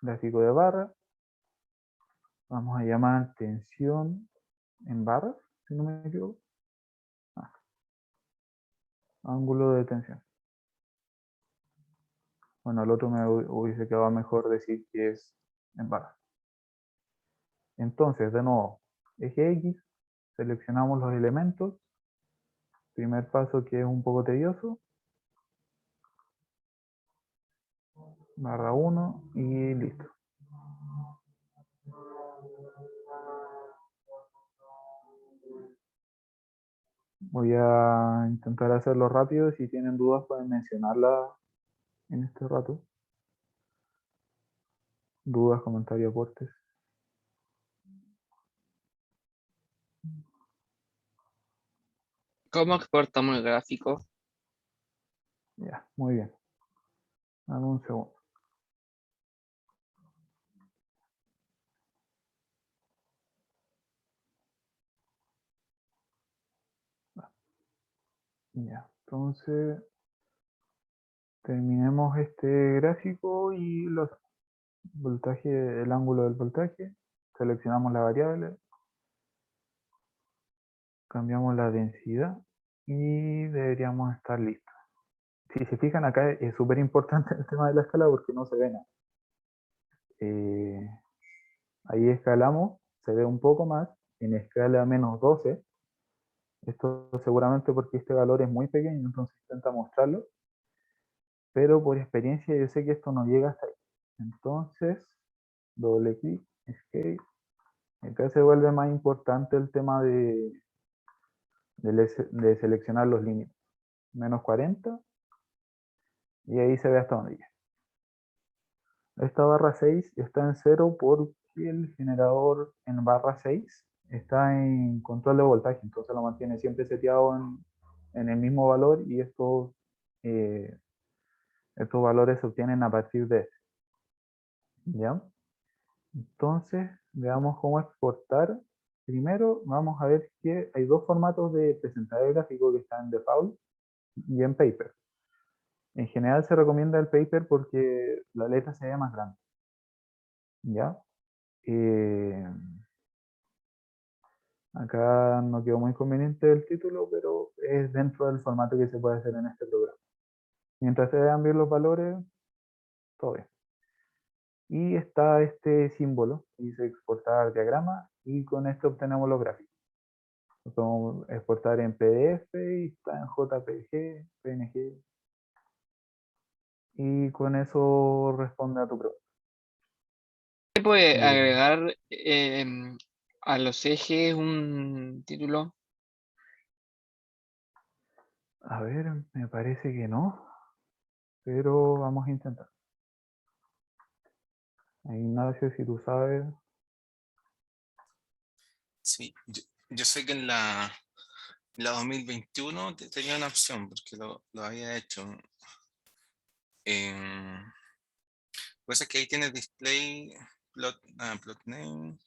gráfico de barra. Vamos a llamar tensión en barras, si no me equivoco. Ángulo de tensión. Bueno, al otro me hubiese quedado mejor decir que es en barras. Entonces, de nuevo, eje X, seleccionamos los elementos. Primer paso que es un poco tedioso. Barra 1 y listo. Voy a intentar hacerlo rápido. Si tienen dudas pueden mencionarla en este rato. Dudas, comentarios, aportes. ¿Cómo exportamos el gráfico? Ya, muy bien. Dame un segundo. Ya, entonces terminemos este gráfico y los voltaje, el ángulo del voltaje. Seleccionamos la variable. Cambiamos la densidad y deberíamos estar listos. Si se fijan acá es súper importante el tema de la escala porque no se ve nada. Ahí escalamos, se ve un poco más, en escala -12. Esto seguramente porque este valor es muy pequeño, entonces intenta mostrarlo. Pero por experiencia yo sé que esto no llega hasta ahí. Entonces, doble clic, escape. Acá se vuelve más importante el tema de seleccionar los límites. -40, y ahí se ve hasta dónde llega. Esta barra 6 está en 0 porque el generador en barra 6 está en control de voltaje, entonces lo mantiene siempre seteado en el mismo valor y eh, estos valores se obtienen a partir de este. ¿Ya? Entonces, veamos cómo exportar. Primero, vamos a ver que hay dos formatos de presentar el gráfico que están en default y en paper. En general se recomienda el paper porque la letra se ve más grande. ¿Ya? Eh, Acá no quedó muy conveniente el título, pero es dentro del formato que se puede hacer en este programa. Mientras se vean bien los valores, todo bien. Y está este símbolo, dice exportar diagrama, y con esto obtenemos los gráficos. Lo podemos exportar en PDF y está en JPG, PNG. Y con eso responde a tu pregunta. ¿Se puede Eh, agregar a los ejes un título? a ver, me parece que no, pero vamos a intentar. Ignacio, si tú sabes. Sí, yo sé que en la 2021 tenía una opción, porque lo había hecho. Pues es que ahí tiene display, plot name,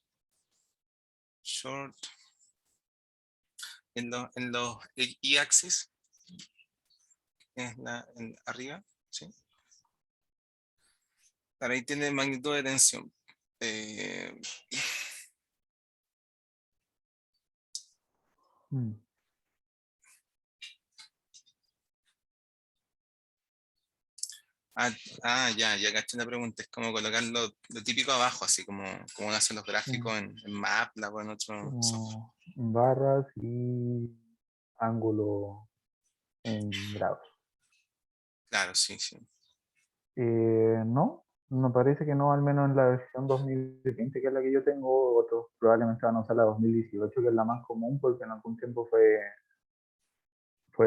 short, en los y-axis, es arriba, ¿sí? Ahora ahí tiene magnitud de tensión. Eh, Mm, ah, ya caché la pregunta. Es como colocar lo típico abajo, así como uno hace los sí, gráficos en MATLAB o en otro software. como barras y ángulo en grados. Claro, sí, sí. No, me parece que no, al menos en la versión 2020, que es la que yo tengo. Otros probablemente van a usar la 2018, que es la más común, porque en algún tiempo fue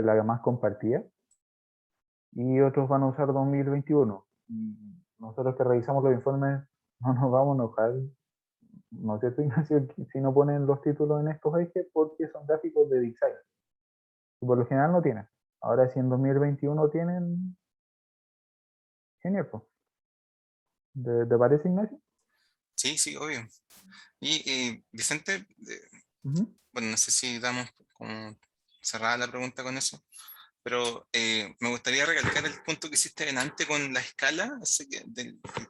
la más compartida, y otros van a usar 2021. Y nosotros que revisamos los informes no nos vamos a enojar, ¿no es cierto, Ignacio? Si no ponen los títulos en estos ejes, porque son gráficos de design, y por lo general no tienen. Ahora, si en 2021 tienen, genial, pues. ¿Te parece, Ignacio? Sí, sí, obvio. Y Vicente, Ujú. bueno, no sé si damos como cerrada la pregunta con eso, pero me gustaría recalcar el punto que hiciste delante con la escala, así que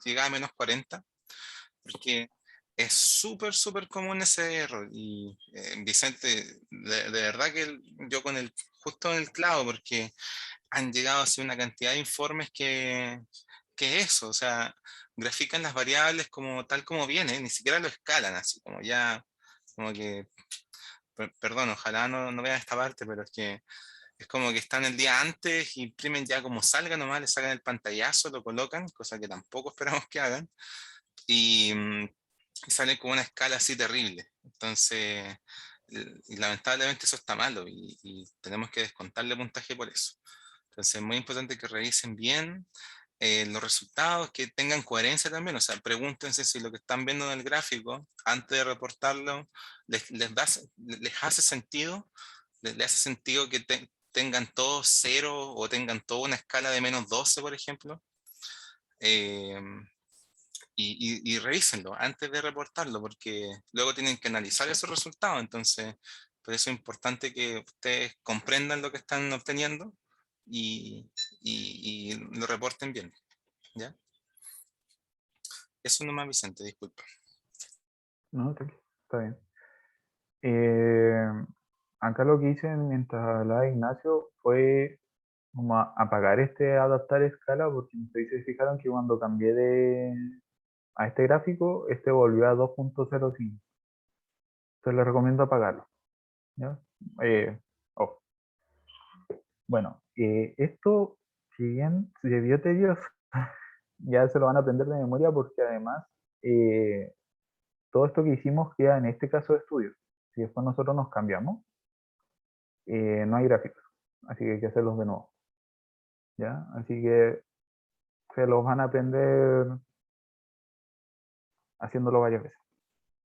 llegaba a -40, porque es súper, súper común ese error. Y Vicente, de verdad que yo justo en el clavo, porque han llegado así una cantidad de informes que eso, o sea, grafican las variables como tal como vienen, ni siquiera lo escalan así, como ya, como que, perdón, ojalá no vean esta parte, pero es que es como que están el día antes, imprimen ya como salga nomás, le sacan el pantallazo, lo colocan, cosa que tampoco esperamos que hagan, y, y salen con una escala así terrible. Entonces, y lamentablemente eso está malo y tenemos que descontarle puntaje por eso. Entonces es muy importante que revisen bien los resultados, que tengan coherencia también, o sea, pregúntense si lo que están viendo en el gráfico, antes de reportarlo, les hace sentido, les hace sentido que tengan todos 0 o tengan toda una escala de -12, por ejemplo. Eh, y revísenlo antes de reportarlo, porque luego tienen que analizar esos resultados. Entonces, por eso es importante que ustedes comprendan lo que están obteniendo y lo reporten bien. ¿Ya? Eso nomás, Vicente, disculpa. No, está bien. Eh, Acá lo que hice mientras hablaba Ignacio fue Vamos a apagar este adaptar escala porque no sé si se fijaron que cuando cambié a este gráfico, este volvió a 2.05. Entonces les recomiendo apagarlo. ¿Ya? Oh. Bueno, esto, si bien se vio tedioso, ya se lo van a aprender de memoria porque además todo esto que hicimos queda en este caso de estudio. Si después nosotros nos cambiamos, no hay gráficos. Así que hay que hacerlos de nuevo. ¿Ya? Así que se los van a aprender haciéndolo varias veces.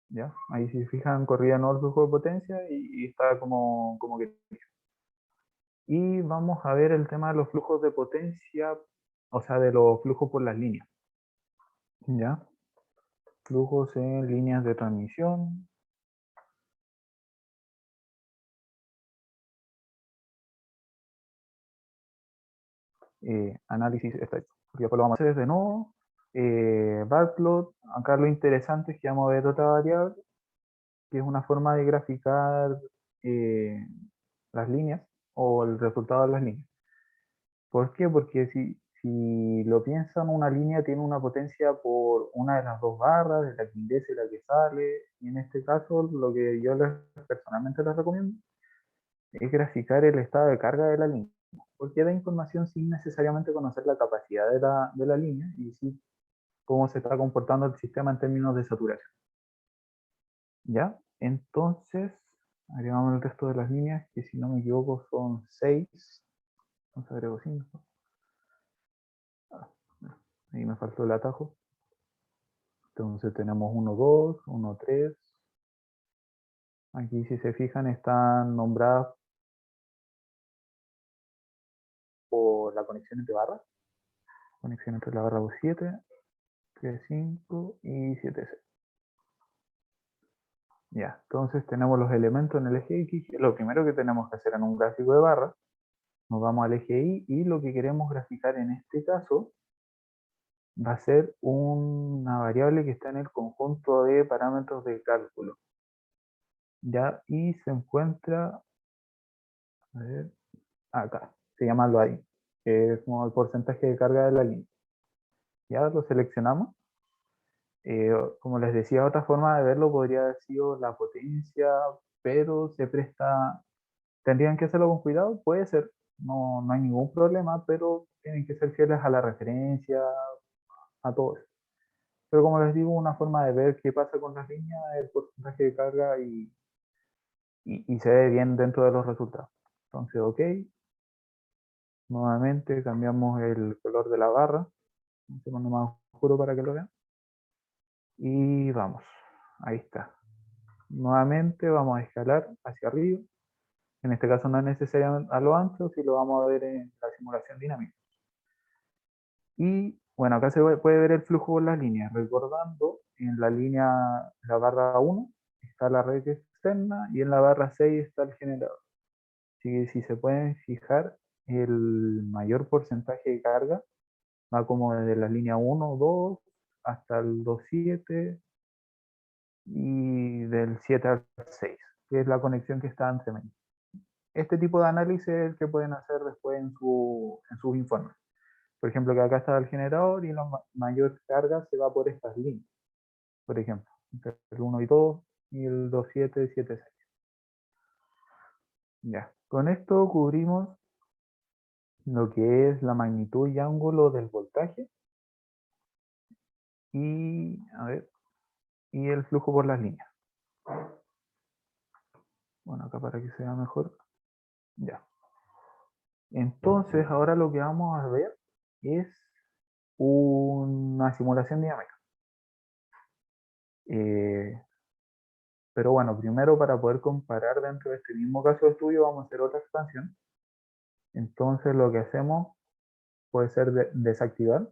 ¿Ya? Ahí si se fijan, corría no el flujo de potencia y está como que... Y vamos a ver el tema de los flujos de potencia, o sea, de los flujos por las líneas. ¿Ya? Flujos en líneas de transmisión. Análisis estático. Ya pues lo vamos a hacer de nuevo. Barplot. Acá lo interesante es que vamos a ver otra variable, que es una forma de graficar las líneas o el resultado de las líneas. ¿Por qué? Porque si lo piensan, una línea tiene una potencia por una de las dos barras, de la que ingresa y la que sale. Y en este caso, lo que yo personalmente les recomiendo es graficar el estado de carga de la línea, porque da información sin necesariamente conocer la capacidad de la línea y sí cómo se está comportando el sistema en términos de saturación. ¿Ya? Entonces, agregamos el resto de las líneas, que si no me equivoco son 6. Entonces agrego 5. Ahí me faltó el atajo. Entonces tenemos 1, 2, 1, 3. Aquí si se fijan están nombradas por la conexión entre barras. Conexión entre la barra 7, 3, 5 y 7, 6. Ya, entonces tenemos los elementos en el eje X. Lo primero que tenemos que hacer en un gráfico de barras, nos vamos al eje Y y lo que queremos graficar en este caso va a ser una variable que está en el conjunto de parámetros de cálculo. Ya, y se encuentra, a ver, acá, se llama loading, que es como el porcentaje de carga de la línea. Ya lo seleccionamos. Como les decía, otra forma de verlo podría haber sido la potencia, pero se presta, tendrían que hacerlo con cuidado, puede ser, no hay ningún problema, pero tienen que ser fieles a la referencia, a todo eso. Pero como les digo, una forma de ver qué pasa con las líneas es el porcentaje de carga y se ve bien dentro de los resultados. Entonces, ok. Nuevamente cambiamos el color de la barra. Un segundo más oscuro para que lo vean. Y vamos. Ahí está. Nuevamente vamos a escalar hacia arriba. En este caso no es necesario a lo ancho, si lo vamos a ver en la simulación dinámica. Y bueno, acá se puede ver el flujo por las líneas. Recordando, en la línea, la barra 1 está la red externa y en la barra 6 está el generador. Así que si se pueden fijar, el mayor porcentaje de carga va como desde la línea 1, 2 hasta el 2, 7 y del 7 al 6, que es la conexión que está entre medio. Este tipo de análisis es el que pueden hacer después en sus informes. Por ejemplo, que acá está el generador y la mayor carga se va por estas líneas. Por ejemplo, entre el 1 y 2 y el 2, 7, 7, 6. Ya, con esto cubrimos lo que es la magnitud y ángulo del voltaje y, a ver, y el flujo por las líneas. Bueno, acá para que se vea mejor. Ya. Entonces, ahora lo que vamos a ver es una simulación dinámica. Pero bueno, primero para poder comparar dentro de este mismo caso de estudio vamos a hacer otra expansión. Entonces lo que hacemos puede ser desactivar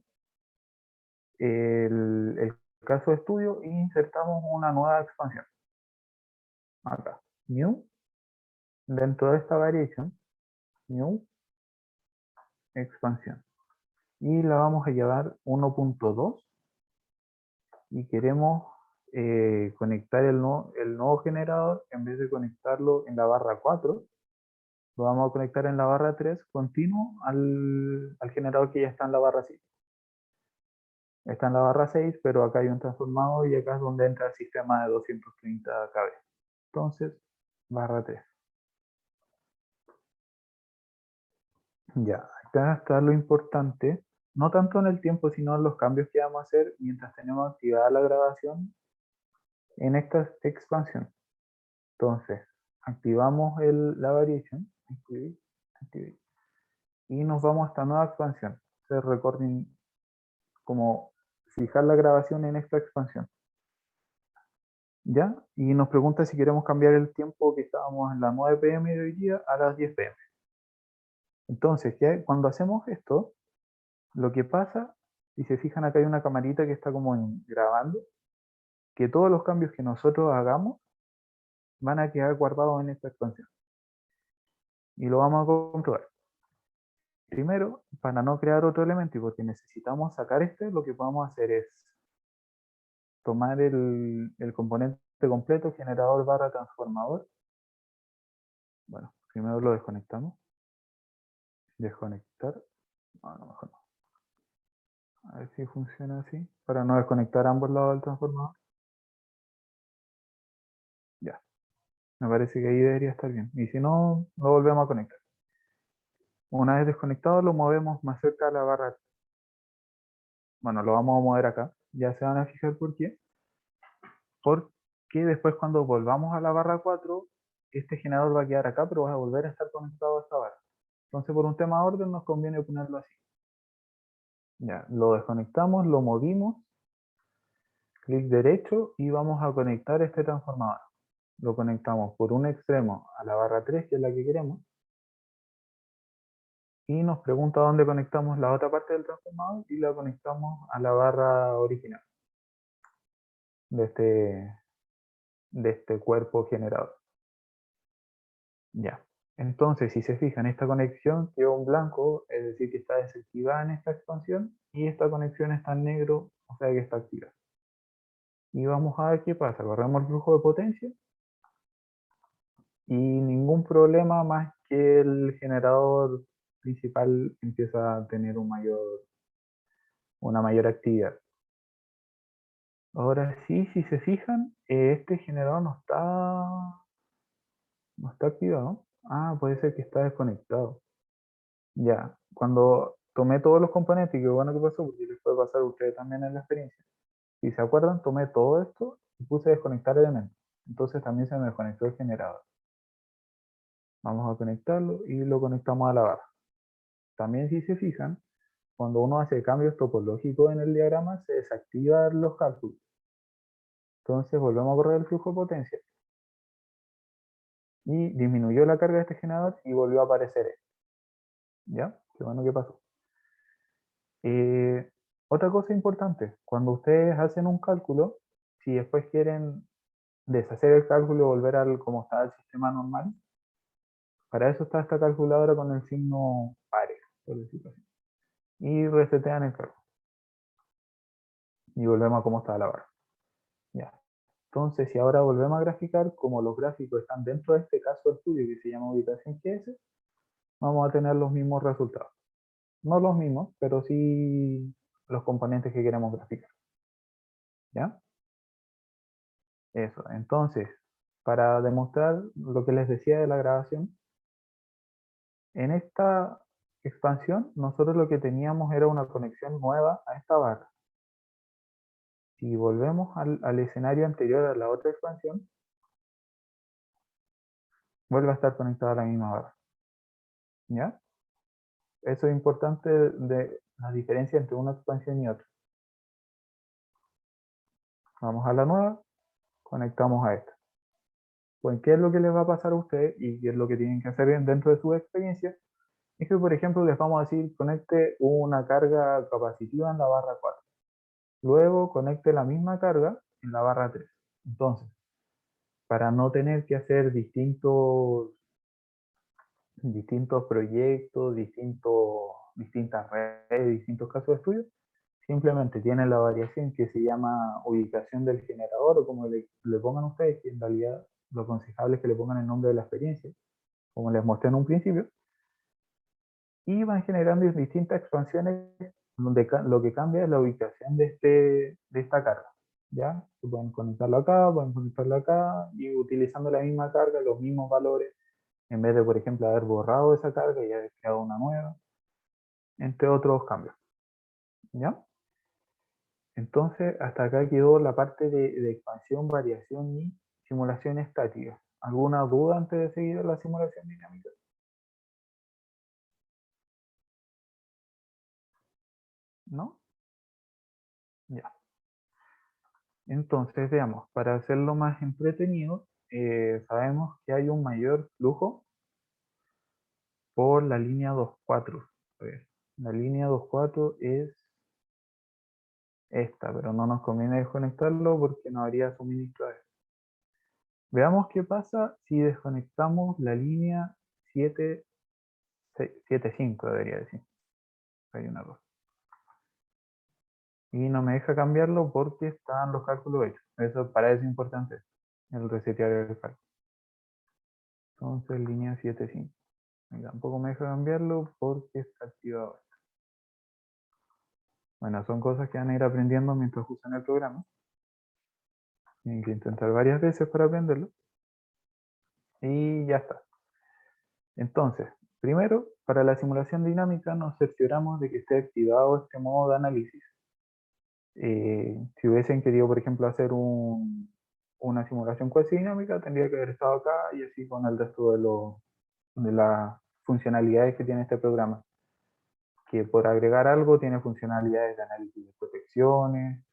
el caso de estudio e insertamos una nueva expansión. Acá, new, dentro de esta variation, new, expansión. Y la vamos a llevar 1.2 y queremos conectar el nuevo generador, en vez de conectarlo en la barra 4, lo vamos a conectar en la barra 3 continuo al generador que ya está en la barra 6. Está en la barra 6, pero acá hay un transformador y acá es donde entra el sistema de 230 kV. Entonces, barra 3. Ya, acá está lo importante, no tanto en el tiempo, sino en los cambios que vamos a hacer mientras tenemos activada la grabación en esta expansión. Entonces, activamos la variation, activate, y nos vamos a esta nueva expansión. Hacer recording, como fijar la grabación en esta expansión. ¿Ya? Y nos pregunta si queremos cambiar el tiempo que estábamos en las 9 p.m. de hoy día a las 10 p.m. Entonces, cuando hacemos esto, lo que pasa, si se fijan acá hay una camarita que está como grabando, que todos los cambios que nosotros hagamos van a quedar guardados en esta expansión. Y lo vamos a comprobar. Primero, para no crear otro elemento y porque necesitamos sacar este, lo que podemos hacer es tomar el componente completo, generador barra transformador. Bueno, primero lo desconectamos. Desconectar. No, mejor no. A ver si funciona así. Para no desconectar ambos lados del transformador. Ya. Me parece que ahí debería estar bien. Y si no, lo volvemos a conectar. Una vez desconectado, lo movemos más cerca a la barra. Bueno, lo vamos a mover acá. Ya se van a fijar por qué. Porque después cuando volvamos a la barra 4, este generador va a quedar acá, pero va a volver a estar conectado a esta barra. Entonces, por un tema de orden, nos conviene ponerlo así. Ya, lo desconectamos, lo movimos, clic derecho y vamos a conectar este transformador. Lo conectamos por un extremo a la barra 3, que es la que queremos, y nos pregunta dónde conectamos la otra parte del transformador y la conectamos a la barra original de este cuerpo generador. Ya. Entonces, si se fijan, esta conexión quedó en blanco, es decir, que está desactivada en esta expansión, y esta conexión está en negro, o sea que está activa. Y vamos a ver qué pasa. Corremos el flujo de potencia y ningún problema más que el generador principal empieza a tener una mayor actividad. Ahora sí, si se fijan, este generador no está activado. Ah, puede ser que está desconectado. Ya, cuando tomé todos los componentes, y qué bueno que pasó, porque les puede pasar a ustedes también en la experiencia. Si se acuerdan, tomé todo esto y puse desconectar elementos. Entonces también se me desconectó el generador. Vamos a conectarlo y lo conectamos a la barra. También si se fijan, cuando uno hace cambios topológicos en el diagrama, se desactivan los cálculos. Entonces volvemos a correr el flujo de potencia. Y disminuyó la carga de este generador y volvió a aparecer esto. ¿Ya? Qué bueno que pasó. Otra cosa importante, cuando ustedes hacen un cálculo, si después quieren deshacer el cálculo y volver al como está el sistema normal, para eso está esta calculadora con el signo pares, por decirlo así. Y resetean el cálculo. Y volvemos a cómo está la barra. Ya. Entonces, si ahora volvemos a graficar, como los gráficos están dentro de este caso de estudio que se llama ubicación GS, vamos a tener los mismos resultados. No los mismos, pero sí los componentes que queremos graficar. ¿Ya? Eso. Entonces, para demostrar lo que les decía de la grabación, en esta expansión nosotros lo que teníamos era una conexión nueva a esta barra. Si volvemos al escenario anterior a la otra expansión, vuelve a estar conectada a la misma barra. ¿Ya? Eso es importante de la diferencia entre una expansión y otra. Vamos a la nueva, conectamos a esta. Pues, ¿qué es lo que les va a pasar a ustedes y qué es lo que tienen que hacer dentro de su experiencia? Es que, por ejemplo, les vamos a decir, conecte una carga capacitiva en la barra 4. Luego, conecte la misma carga en la barra 3. Entonces, para no tener que hacer distintos proyectos, distintas redes, distintos casos de estudio, simplemente tienen la variación que se llama ubicación del generador, o como le pongan ustedes, que en realidad lo aconsejable es que le pongan el nombre de la experiencia, como les mostré en un principio, y van generando distintas expansiones donde lo que cambia es la ubicación de esta carga. ¿Ya? Pueden conectarlo acá, pueden conectarlo acá, y utilizando la misma carga, los mismos valores, en vez de, por ejemplo, haber borrado esa carga y haber creado una nueva, entre otros cambios. ¿Ya? Entonces, hasta acá quedó la parte de expansión, variación y simulación estática. ¿Alguna duda antes de seguir a la simulación dinámica? ¿No? Ya. Entonces, veamos, para hacerlo más entretenido, sabemos que hay un mayor flujo por la línea 2.4. A ver, la línea 2.4 es esta, pero no nos conviene desconectarlo porque no habría suministro de esto. Veamos qué pasa si desconectamos la línea 7.5, debería decir. Hay un error. Y no me deja cambiarlo porque están los cálculos hechos. Eso para eso es importante, el resetear el cálculo. Entonces, línea 7.5. Y tampoco me deja cambiarlo porque está activado esto. Bueno, son cosas que van a ir aprendiendo mientras usan el programa. Tienen que intentar varias veces para aprenderlo. Y ya está. Entonces, primero, para la simulación dinámica nos cercioramos de que esté activado este modo de análisis. Si hubiesen querido, por ejemplo, hacer una simulación cuasi dinámica, tendría que haber estado acá y así con el resto de las funcionalidades que tiene este programa. Que por agregar algo tiene funcionalidades de análisis de protecciones,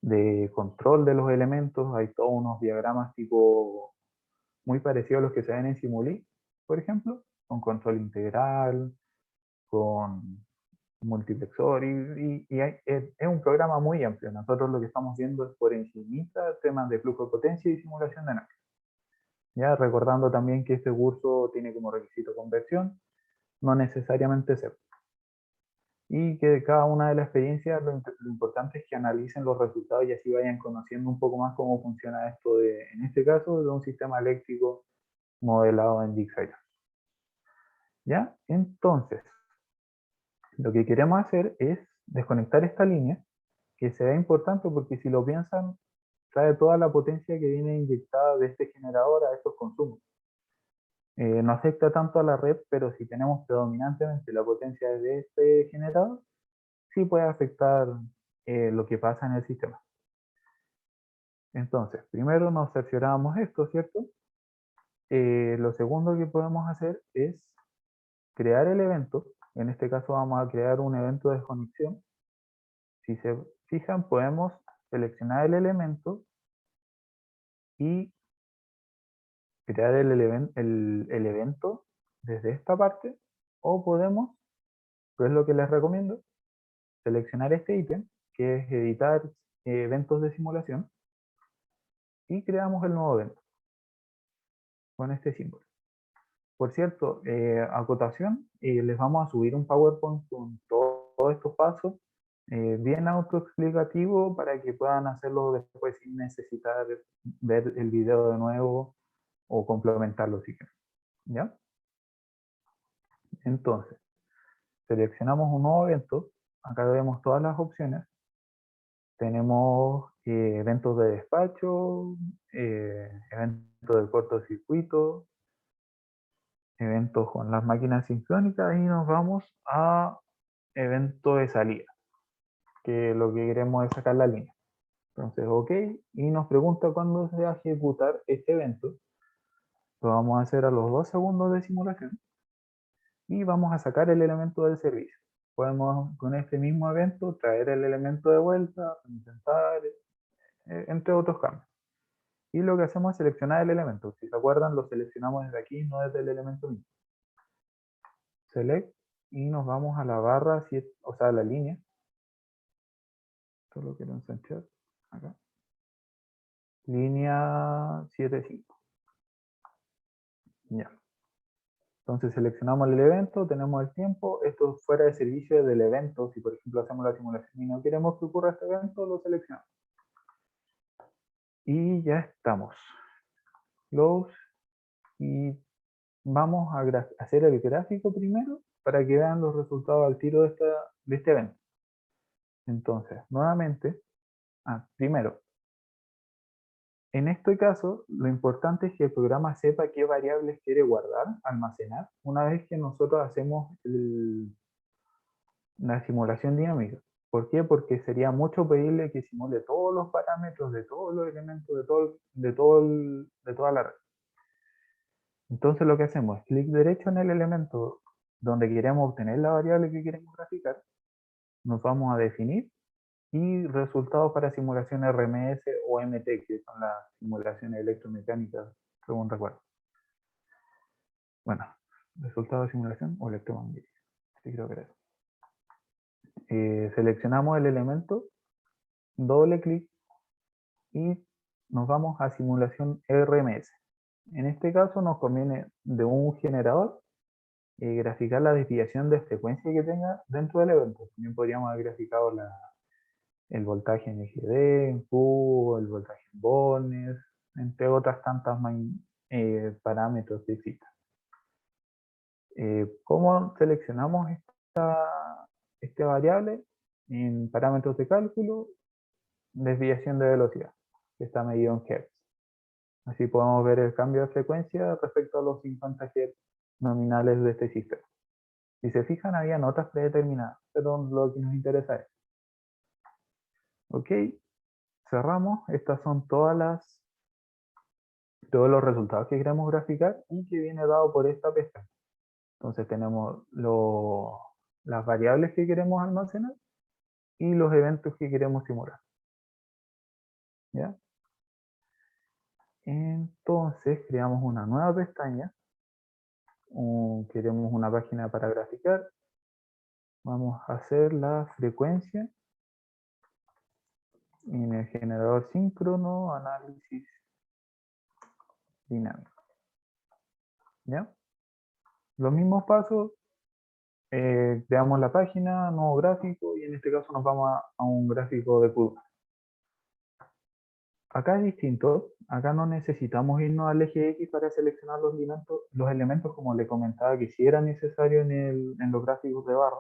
de control de los elementos. Hay todos unos diagramas tipo muy parecidos a los que se ven en Simulink, por ejemplo, con control integral, con multiplexor, es un programa muy amplio. Nosotros lo que estamos viendo es por encimita temas de flujo de potencia y simulación de análisis. Ya recordando también que este curso tiene como requisito conversión, no necesariamente ser. Y que de cada una de las experiencias lo importante es que analicen los resultados y así vayan conociendo un poco más cómo funciona esto en este caso, de un sistema eléctrico modelado en DeepSizer. ¿Ya? Entonces, lo que queremos hacer es desconectar esta línea, que será importante porque si lo piensan, trae toda la potencia que viene inyectada de este generador a estos consumos. No afecta tanto a la red, pero si tenemos predominantemente la potencia de este generador, sí puede afectar lo que pasa en el sistema. Entonces, primero nos cercioramos esto, ¿cierto? Lo segundo que podemos hacer es crear el evento. En este caso vamos a crear un evento de desconexión. Si se fijan, podemos seleccionar el elemento y crear el evento desde esta parte, o podemos, que es lo que les recomiendo, seleccionar este ítem, que es editar eventos de simulación, y creamos el nuevo evento con este símbolo. Por cierto, acotación, les vamos a subir un PowerPoint con todos estos pasos, bien autoexplicativo para que puedan hacerlo después sin necesitar ver el video de nuevo o complementarlo si quieren. ¿Ya? Entonces, seleccionamos un nuevo evento. Acá vemos todas las opciones. Tenemos eventos de despacho, eventos de cortocircuito, eventos con las máquinas sincrónicas, y nos vamos a evento de salida, que lo que queremos es sacar la línea. Entonces, ok, y nos pregunta cuándo se va a ejecutar este evento. Lo vamos a hacer a los 2 segundos de simulación y vamos a sacar el elemento del servicio. Podemos con este mismo evento traer el elemento de vuelta, intentar, entre otros cambios. Y lo que hacemos es seleccionar el elemento. Si se acuerdan, lo seleccionamos desde aquí, no desde el elemento mismo. Select y nos vamos a la barra, o sea, a la línea. Esto lo quiero ensanchar acá. Línea 7.5. Ya. Entonces seleccionamos el evento, tenemos el tiempo. Esto es fuera de servicio del evento. Si por ejemplo hacemos la simulación y no queremos que ocurra este evento, lo seleccionamos. Y ya estamos. Close y vamos a hacer el gráfico primero para que vean los resultados al tiro de este evento. Entonces, nuevamente, primero, en este caso, lo importante es que el programa sepa qué variables quiere guardar, almacenar, una vez que nosotros hacemos la simulación dinámica. ¿Por qué? Porque sería mucho pedirle que simule todos los parámetros de todos los elementos de toda la red. Entonces lo que hacemos es clic derecho en el elemento donde queremos obtener la variable que queremos graficar, nos vamos a definir y resultados para simulación RMS o MT, que son las simulaciones electromecánicas, según recuerdo. Bueno, resultados de simulación o electromagnética. Sí, creo que era eso. Seleccionamos el elemento, doble clic y nos vamos a simulación RMS. En este caso nos conviene de un generador graficar la desviación de frecuencia que tenga dentro del evento. También podríamos haber graficado el voltaje en EGD, en Q, el voltaje en Bones, entre otras tantas parámetros que existen. ¿Cómo seleccionamos esta variable? En parámetros de cálculo, desviación de velocidad, que está medido en Hz. Así podemos ver el cambio de frecuencia respecto a los 50 Hz nominales de este sistema. Si se fijan, había notas predeterminadas, pero lo que nos interesa es. Ok, cerramos. Estas son todos los resultados que queremos graficar y que viene dado por esta pestaña. Entonces tenemos las variables que queremos almacenar y los eventos que queremos simular. ¿Ya? Entonces creamos una nueva pestaña. Queremos una página para graficar. Vamos a hacer la frecuencia en el generador síncrono, análisis dinámico. ¿Ya? Los mismos pasos, creamos la página, nuevo gráfico, y en este caso nos vamos a un gráfico de curva. Acá es distinto, acá no necesitamos irnos al eje X para seleccionar los elementos como le comentaba que sí era necesario en los gráficos de barra.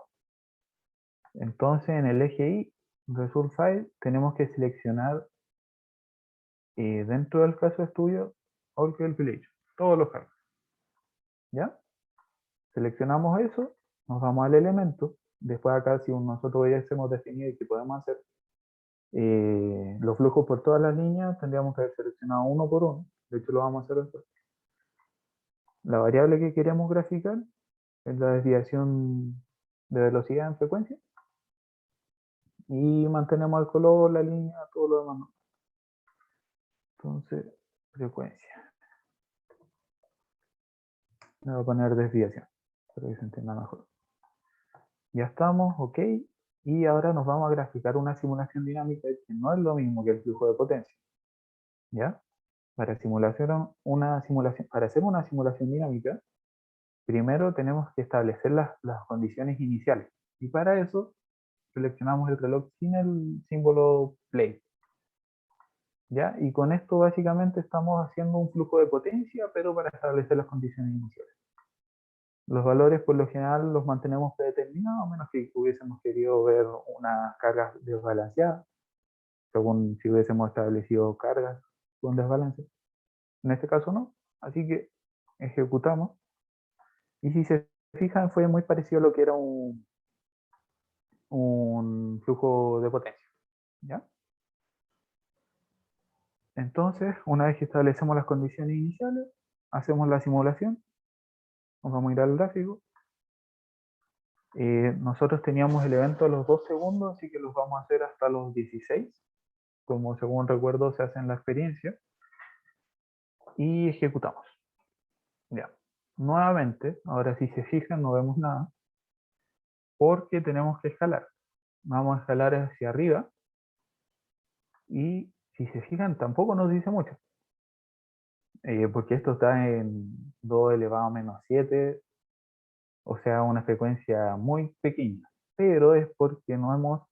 Entonces en el eje Y, Result File, tenemos que seleccionar dentro del caso estudio All Calculation, todos los cálculos. ¿Ya? Seleccionamos eso, nos vamos al elemento, después acá si nosotros ya hemos definido que podemos hacer los flujos por todas las líneas, tendríamos que haber seleccionado uno por uno, de hecho lo vamos a hacer después. La variable que queremos graficar es la desviación de velocidad en frecuencia y mantenemos el color, la línea, todo lo demás. Entonces, frecuencia. Le voy a poner desviación para que se entienda mejor. Ya estamos, ok. Y ahora nos vamos a graficar una simulación dinámica que no es lo mismo que el flujo de potencia. ¿Ya? Para hacer una simulación dinámica, primero tenemos que establecer las condiciones iniciales. Y para eso seleccionamos el reloj sin el símbolo play. ¿Ya? Y con esto básicamente estamos haciendo un flujo de potencia, pero para establecer las condiciones iniciales. Los valores por lo general los mantenemos predeterminados, a menos que hubiésemos querido ver unas cargas desbalanceadas, según si hubiésemos establecido cargas con desbalance. En este caso no, así que ejecutamos. Y si se fijan, fue muy parecido a lo que era un flujo de potencia. ¿Ya? Entonces, una vez que establecemos las condiciones iniciales, hacemos la simulación. Nos vamos a ir al gráfico. Nosotros teníamos el evento a los 2 segundos, así que los vamos a hacer hasta los 16, como según recuerdo se hace en la experiencia. Y ejecutamos. Ya. Nuevamente, ahora si se fijan no vemos nada, porque tenemos que escalar. Vamos a escalar hacia arriba y si se fijan tampoco nos dice mucho. Porque esto está en 2 elevado a menos 7, o sea, una frecuencia muy pequeña, pero es porque no hemos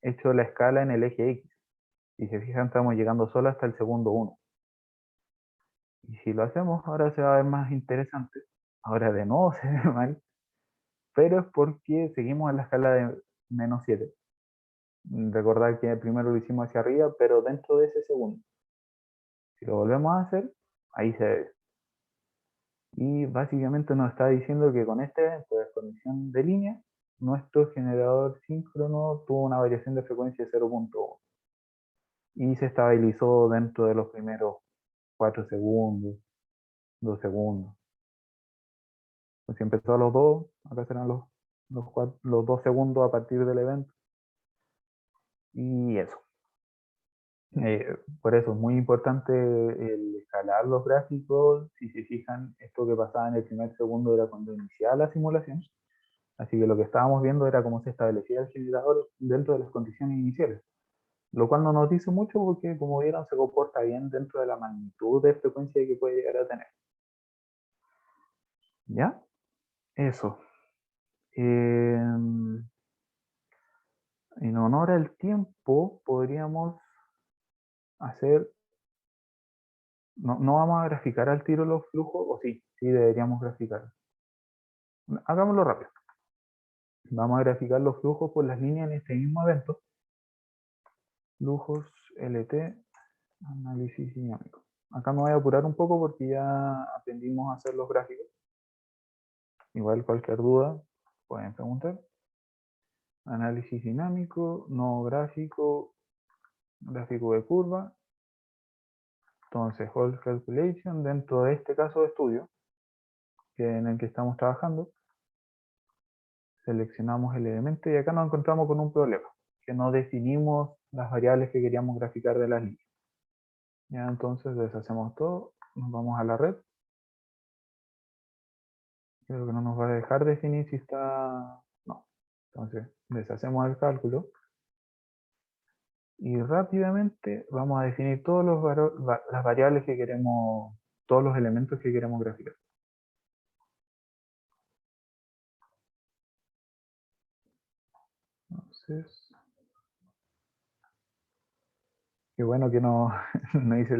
hecho la escala en el eje X. Si se fijan, estamos llegando solo hasta el segundo 1. Y si lo hacemos, ahora se va a ver más interesante. Ahora de nuevo se ve mal, pero es porque seguimos en la escala de -7. Recordad que primero lo hicimos hacia arriba, pero dentro de ese segundo. Si lo volvemos a hacer, ahí se ve. Y básicamente nos está diciendo que con este evento de desconexión de línea, nuestro generador síncrono tuvo una variación de frecuencia de 0.1 y se estabilizó dentro de los primeros 4 segundos, 2 segundos. Pues si empezó a los 2, acá serán los 2 segundos a partir del evento. Y eso. Por eso es muy importante el escalar los gráficos. Si se fijan, esto que pasaba en el primer segundo era cuando iniciaba la simulación. Así que lo que estábamos viendo era cómo se establecía el generador dentro de las condiciones iniciales. Lo cual no nos dice mucho porque, como vieron, se comporta bien dentro de la magnitud de frecuencia que puede llegar a tener. ¿Ya? Eso. En honor al tiempo, podríamos hacer... No vamos a graficar al tiro los flujos, o sí, sí deberíamos graficar. Hagámoslo rápido. Vamos a graficar los flujos por las líneas en este mismo evento. Flujos LT, análisis dinámico. Acá me voy a apurar un poco porque ya aprendimos a hacer los gráficos. Igual cualquier duda pueden preguntar. Análisis dinámico, no gráfico, gráfico de curva. Entonces, Hall Calculation, dentro de este caso de estudio, en el que estamos trabajando, seleccionamos el elemento y acá nos encontramos con un problema, que no definimos las variables que queríamos graficar de las líneas. Ya, entonces deshacemos todo, nos vamos a la red. Creo que no nos va a dejar definir si está... No. Entonces deshacemos el cálculo. Y rápidamente vamos a definir todos las variables que queremos, todos los elementos que queremos graficar. Entonces, qué bueno que no, no hice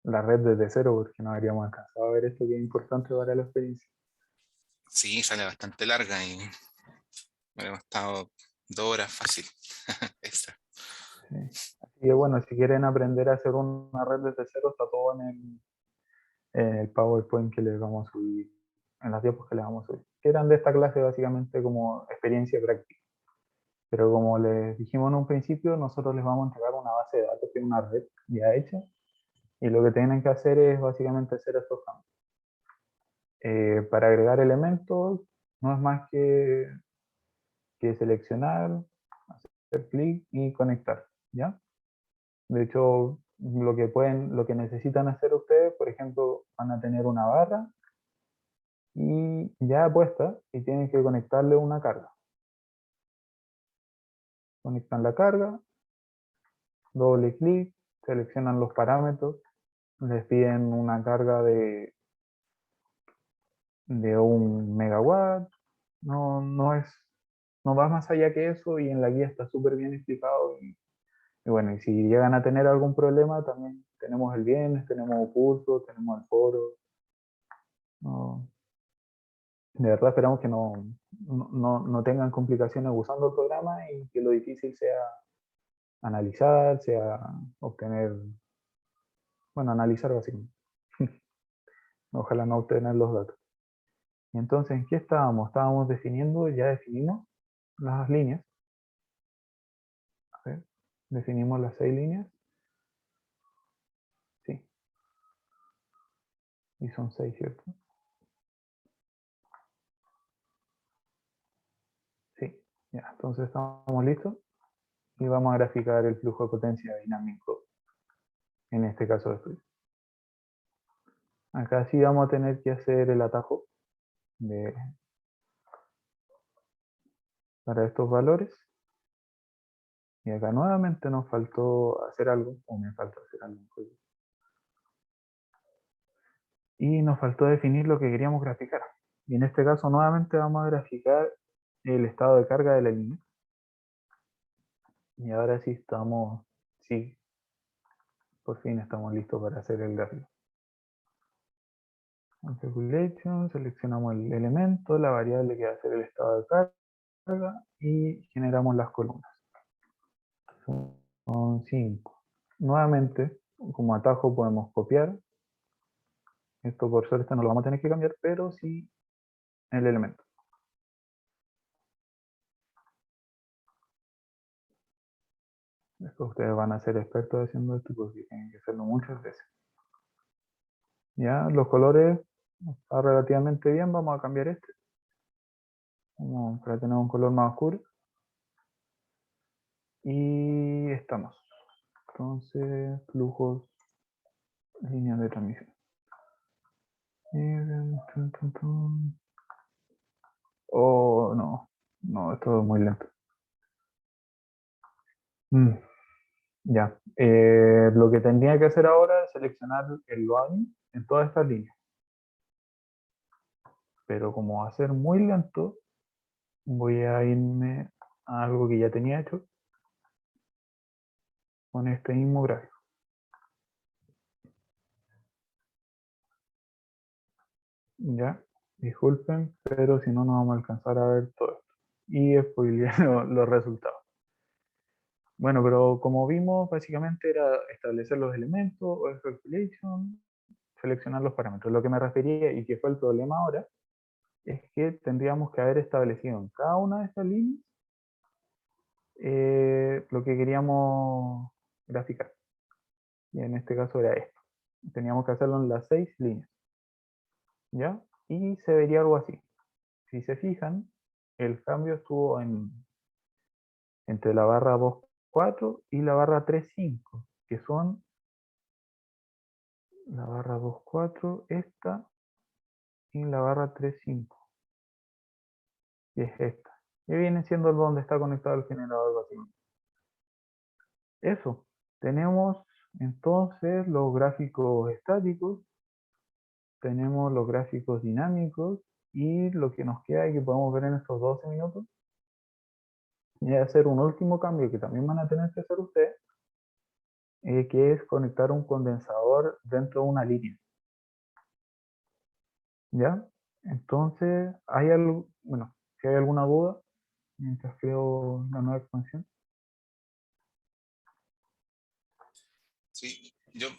la red desde cero porque no habríamos alcanzado a ver esto que es importante para la experiencia. Sí, sale bastante larga y hemos estado 2 horas fácil. Extra. Sí. Así que bueno, si quieren aprender a hacer una red desde cero, está todo en el PowerPoint que les vamos a subir, en las diapos que les vamos a subir. Que eran de esta clase básicamente como experiencia práctica. Pero como les dijimos en un principio, nosotros les vamos a entregar una base de datos que es una red ya hecha. Y lo que tienen que hacer es básicamente hacer estos cambios. Para agregar elementos, no es más que seleccionar, hacer clic y conectar, ¿ya? De hecho, lo que necesitan hacer ustedes, por ejemplo, van a tener una barra y ya puesta y tienen que conectarle una carga. Conectan la carga, doble clic, seleccionan los parámetros, les piden una carga de 1 megawatt, no va más allá que eso y en la guía está súper bien explicado y bueno, y si llegan a tener algún problema también tenemos el viernes, tenemos cursos, tenemos el foro. No, de verdad esperamos que no tengan complicaciones usando el programa y que lo difícil sea analizar, sea obtener, bueno, analizar básicamente. Ojalá no obtener los datos. Y entonces, ¿en qué estábamos? Estábamos definiendo, ya definimos las líneas. A ver, definimos las 6 líneas. Sí. Y son 6, ¿cierto? Sí. Ya, entonces estamos listos. Y vamos a graficar el flujo de potencia dinámico en este caso de estudio. Acá sí vamos a tener que hacer el atajo para estos valores. Y acá nuevamente nos faltó hacer algo, o me faltó hacer algo. Y nos faltó definir lo que queríamos graficar. Y en este caso nuevamente vamos a graficar el estado de carga de la línea. Y ahora sí por fin estamos listos para hacer el gráfico. Calculation, seleccionamos el elemento, la variable que va a ser el estado de carga y generamos las columnas. Son 5. Nuevamente, como atajo podemos copiar. Esto por suerte no lo vamos a tener que cambiar, pero sí el elemento. Después ustedes van a ser expertos haciendo esto porque tienen que hacerlo muchas veces. Ya, los colores está relativamente bien, vamos a cambiar este. Vamos para tener un color más oscuro. Y estamos. Entonces, flujos, líneas de transmisión. Oh, no. No, esto es muy lento. Ya. Lo que tendría que hacer ahora es seleccionar el loading en todas estas líneas. Pero como va a ser muy lento, voy a irme a algo que ya tenía hecho con este mismo gráfico. Ya, disculpen, pero si no, no vamos a alcanzar a ver todo esto. Y spoilear los resultados. Bueno, pero como vimos, básicamente era establecer los elementos, o calculation, seleccionar los parámetros. Lo que me refería y que fue el problema ahora es que tendríamos que haber establecido en cada una de estas líneas lo que queríamos graficar. Y en este caso era esto. Teníamos que hacerlo en las 6 líneas. ¿Ya? Y se vería algo así. Si se fijan, el cambio estuvo entre la barra 2.4 y la barra 3.5, que son la barra 2.4, esta, y la barra 3.5, que es esta. Y viene siendo donde está conectado el generador básicamente. Eso. Tenemos entonces los gráficos estáticos, tenemos los gráficos dinámicos, y lo que nos queda y que podemos ver en estos 12 minutos es hacer un último cambio que también van a tener que hacer ustedes, que es conectar un condensador dentro de una línea. ¿Ya? Entonces, ¿hay algo, bueno, si hay alguna duda mientras creo la nueva expansión? Sí, yo, o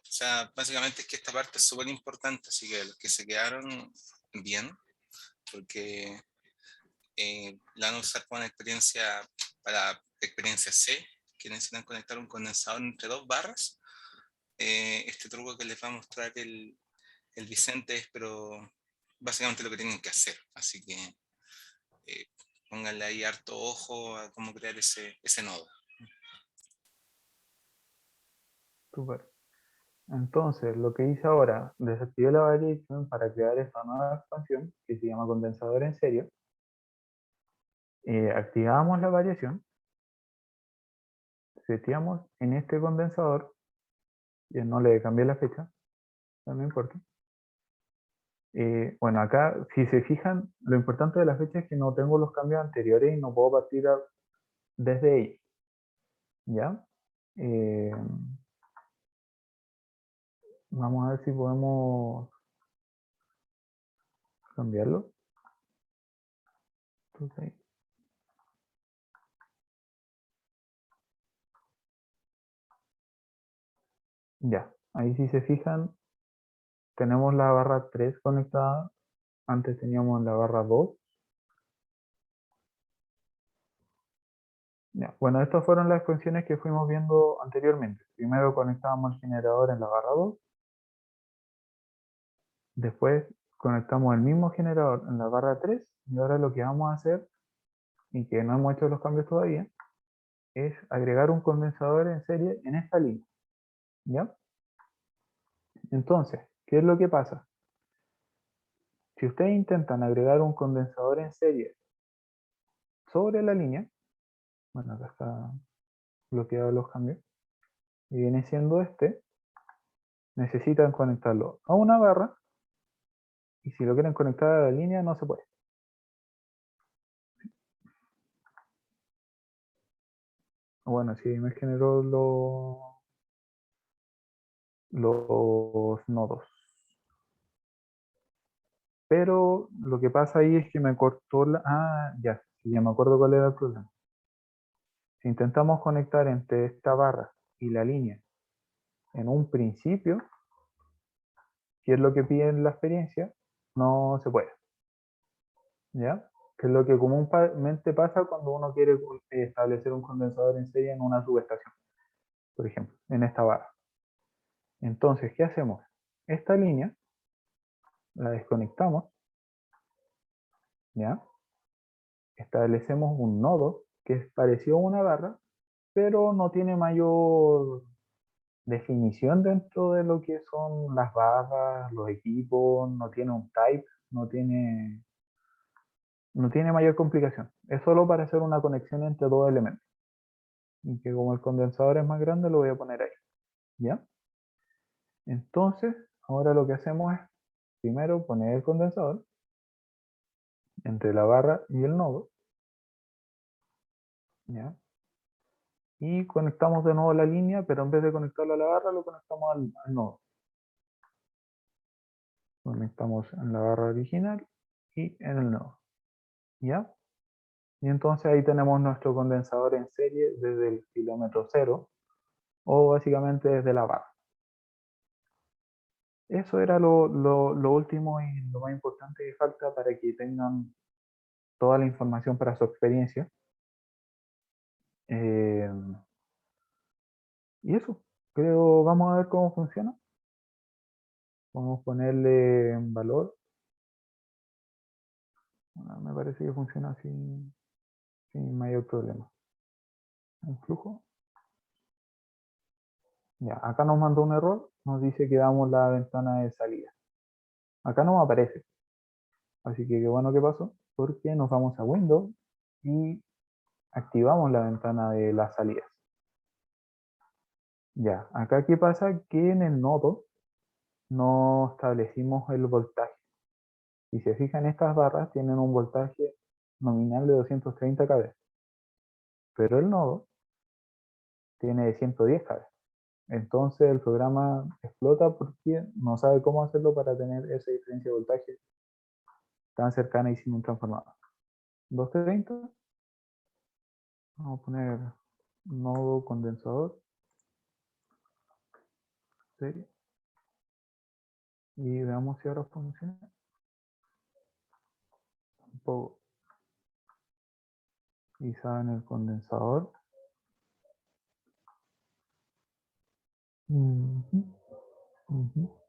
sea, básicamente es que esta parte es súper importante, así que los que se quedaron bien, porque la van a usar con experiencia para experiencia C, que necesitan conectar un condensador entre dos barras. Este truco que les va a mostrar el Vicente es, pero básicamente lo que tienen que hacer, así que pónganle ahí harto ojo a cómo crear ese nodo. Súper. Entonces, lo que hice ahora, desactivé la variation para crear esta nueva expansión que se llama condensador en serie. Activamos la variación, seteamos en este condensador, y no le cambié la fecha, no me importa. Bueno, acá, si se fijan, lo importante de la fecha es que no tengo los cambios anteriores y no puedo partir desde ahí. ¿Ya? Vamos a ver si podemos cambiarlo. Entonces, ya, ahí si se fijan, tenemos la barra 3 conectada. Antes teníamos la barra 2. Ya, bueno, estas fueron las funciones que fuimos viendo anteriormente. Primero conectábamos el generador en la barra 2. Después conectamos el mismo generador en la barra 3. Y ahora lo que vamos a hacer, y que no hemos hecho los cambios todavía, es agregar un condensador en serie en esta línea. ¿Ya? Entonces, ¿qué es lo que pasa? Si ustedes intentan agregar un condensador en serie sobre la línea, bueno, acá está bloqueado los cambios, y viene siendo este, necesitan conectarlo a una barra, y si lo quieren conectar a la línea no se puede. Bueno, sí, me generó los nodos. Pero lo que pasa ahí es que me cortó la... Ah, ya, sí, ya me acuerdo cuál era el problema. Si intentamos conectar entre esta barra y la línea en un principio, que es lo que pide en la experiencia, no se puede. ¿Ya? Que es lo que comúnmente pasa cuando uno quiere establecer un condensador en serie en una subestación, por ejemplo, en esta barra. Entonces, ¿qué hacemos? Esta línea la desconectamos, ¿ya? Establecemos un nodo que es parecido a una barra, pero no tiene mayor definición dentro de lo que son las barras, los equipos, no tiene un type, no tiene mayor complicación. Es solo para hacer una conexión entre dos elementos. Y que como el condensador es más grande, lo voy a poner ahí. ¿Ya? Entonces, ahora lo que hacemos es primero poner el condensador entre la barra y el nodo. ¿Ya? Y conectamos de nuevo la línea, pero en vez de conectarlo a la barra, lo conectamos al nodo. Conectamos en la barra original y en el nodo. ¿Ya? Y entonces ahí tenemos nuestro condensador en serie desde el kilómetro cero o básicamente desde la barra. Eso era lo último y lo más importante que falta para que tengan toda la información para su experiencia. Eh, y eso, creo, vamos a ver cómo funciona. Vamos a ponerle en valor. Me parece que funciona sin mayor problema. El flujo. Ya, acá nos mandó un error, nos dice que damos la ventana de salida. Acá no me aparece. Así que qué bueno que pasó, porque nos vamos a Windows y activamos la ventana de las salidas. Ya, acá qué pasa que en el nodo no establecimos el voltaje. Si se fijan, estas barras tienen un voltaje nominal de 230 kV, pero el nodo tiene de 110 kV. Entonces el programa explota porque no sabe cómo hacerlo para tener esa diferencia de voltaje tan cercana y sin un transformador. 230, vamos a poner nodo condensador, serie, y veamos si ahora funciona. Un poco quizá en el condensador. Ujú, ujú.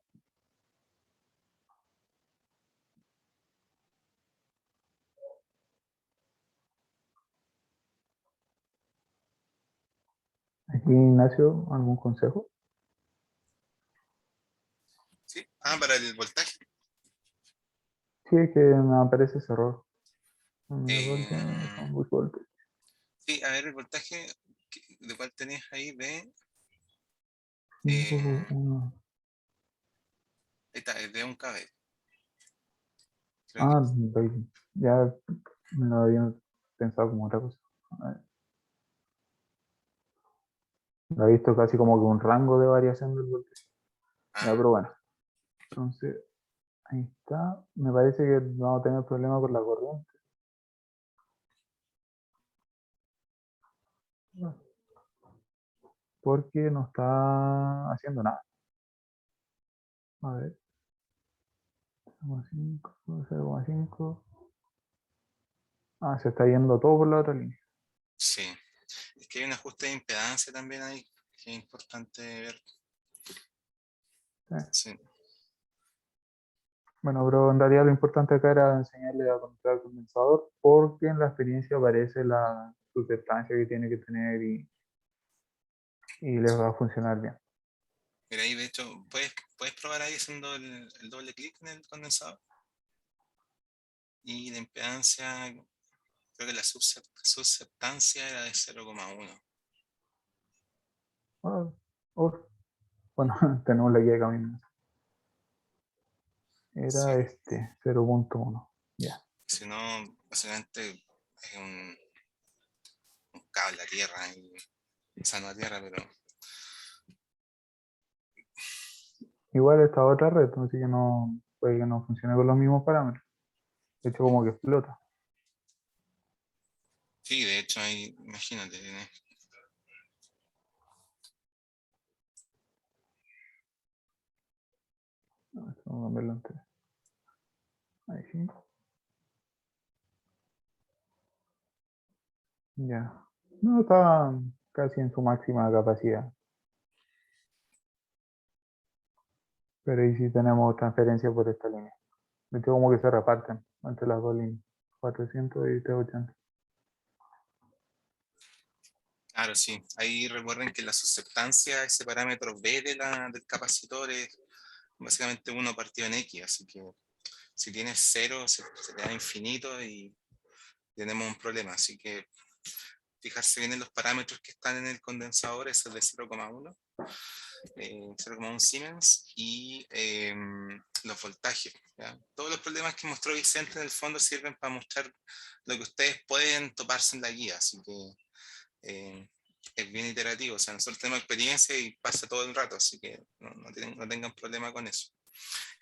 Aquí, Ignacio, ¿algún consejo? ¿Sí? Ah, para el voltaje. Sí, es que me aparece ese error. Mi Eh, voltaje, muy fuerte. sí, a ver, el voltaje de cuál tenés ahí de... 5, eh, 1. ahí está, es de un kb. Creo que Ah, baby. Ya me lo había pensado como otra cosa. A ver, lo he visto casi como que un rango de variación del voltaje. Ya, ah, pero bueno. Entonces, ahí está. Me parece que vamos a tener problemas con la corriente. Porque no está haciendo nada. A ver. 0,5, 0,5. Ah, se está yendo todo por la otra línea. sí. Es que hay un ajuste de impedancia también ahí, que es importante ver. Sí. Sí. Bueno, pero en realidad lo importante acá era enseñarle a conectar el condensador porque en la experiencia aparece la sustancia que tiene que tener y les va a funcionar bien. Mira ahí, de hecho, puedes probar ahí haciendo el doble clic en el condensador. Y la impedancia, creo que la susceptancia era de 0,1. Ah, uf, bueno, tenemos la guía de camino. Sí. Era este, 0,1. Ya. Si no, básicamente es un cable a tierra. O sea, no a tierra, pero Igual esta otra red, así que no, puede que no funcione con los mismos parámetros. De hecho, como que explota. Sí, de hecho, ahí, imagínate. Vamos a cambiarlo en 3. Ahí sí. Ya. No, está casi en su máxima capacidad. Pero ahí sí tenemos transferencia por esta línea. De hecho, como que se reparten entre las dos líneas. 400 y 380. Claro, sí. Ahí recuerden que la susceptancia, ese parámetro B del capacitor es básicamente 1 partido en X, así que si tienes 0 se te da infinito y tenemos un problema. Así que fijarse bien en los parámetros que están en el condensador, ese es de 0,1. 0,1 Siemens y los voltajes. ¿Ya? Todos los problemas que mostró Vicente en el fondo sirven para mostrar lo que ustedes pueden toparse en la guía, así que es bien iterativo, o sea, nosotros tenemos experiencia y pasa todo el rato, así que no tengan problema con eso.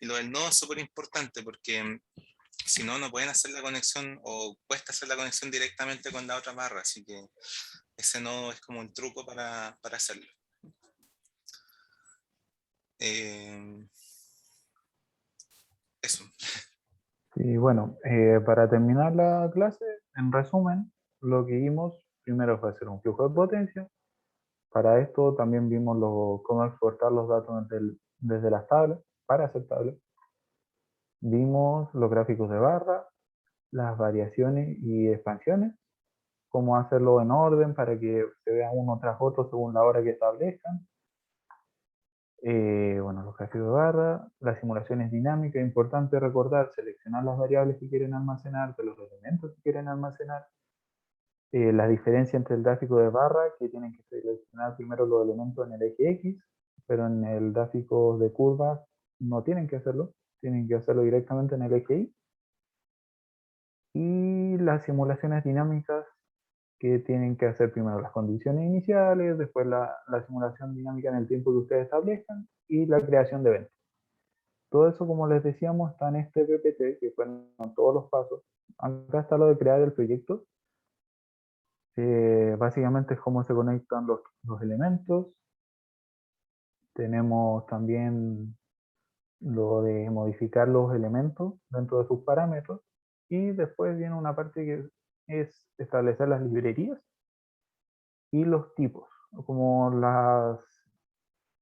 Y lo del nodo es súper importante porque si no, no pueden hacer la conexión o cuesta hacer la conexión directamente con la otra barra, así que ese nodo es como un truco para hacerlo. Eso. Y bueno, para terminar la clase, en resumen, lo que vimos primero fue hacer un flujo de potencia. Para esto también vimos cómo exportar los datos desde las tablas, para hacer tablas. Vimos los gráficos de barra, las variaciones y expansiones, cómo hacerlo en orden para que se vea uno tras otro según la hora que establezcan. Bueno, los gráficos de barra, las simulaciones dinámicas, importante recordar, seleccionar las variables que quieren almacenar, de los elementos que quieren almacenar, la diferencia entre el gráfico de barra, que tienen que seleccionar primero los elementos en el eje X, pero en el gráfico de curvas no tienen que hacerlo, tienen que hacerlo directamente en el eje Y. Y las simulaciones dinámicas, que tienen que hacer primero las condiciones iniciales, después la simulación dinámica en el tiempo que ustedes establezcan y la creación de eventos. Todo eso, como les decíamos, está en este PPT, que fueron todos los pasos. Acá está lo de crear el proyecto. Básicamente es cómo se conectan los elementos. Tenemos también lo de modificar los elementos dentro de sus parámetros. Y después viene una parte que es establecer las librerías y los tipos, como la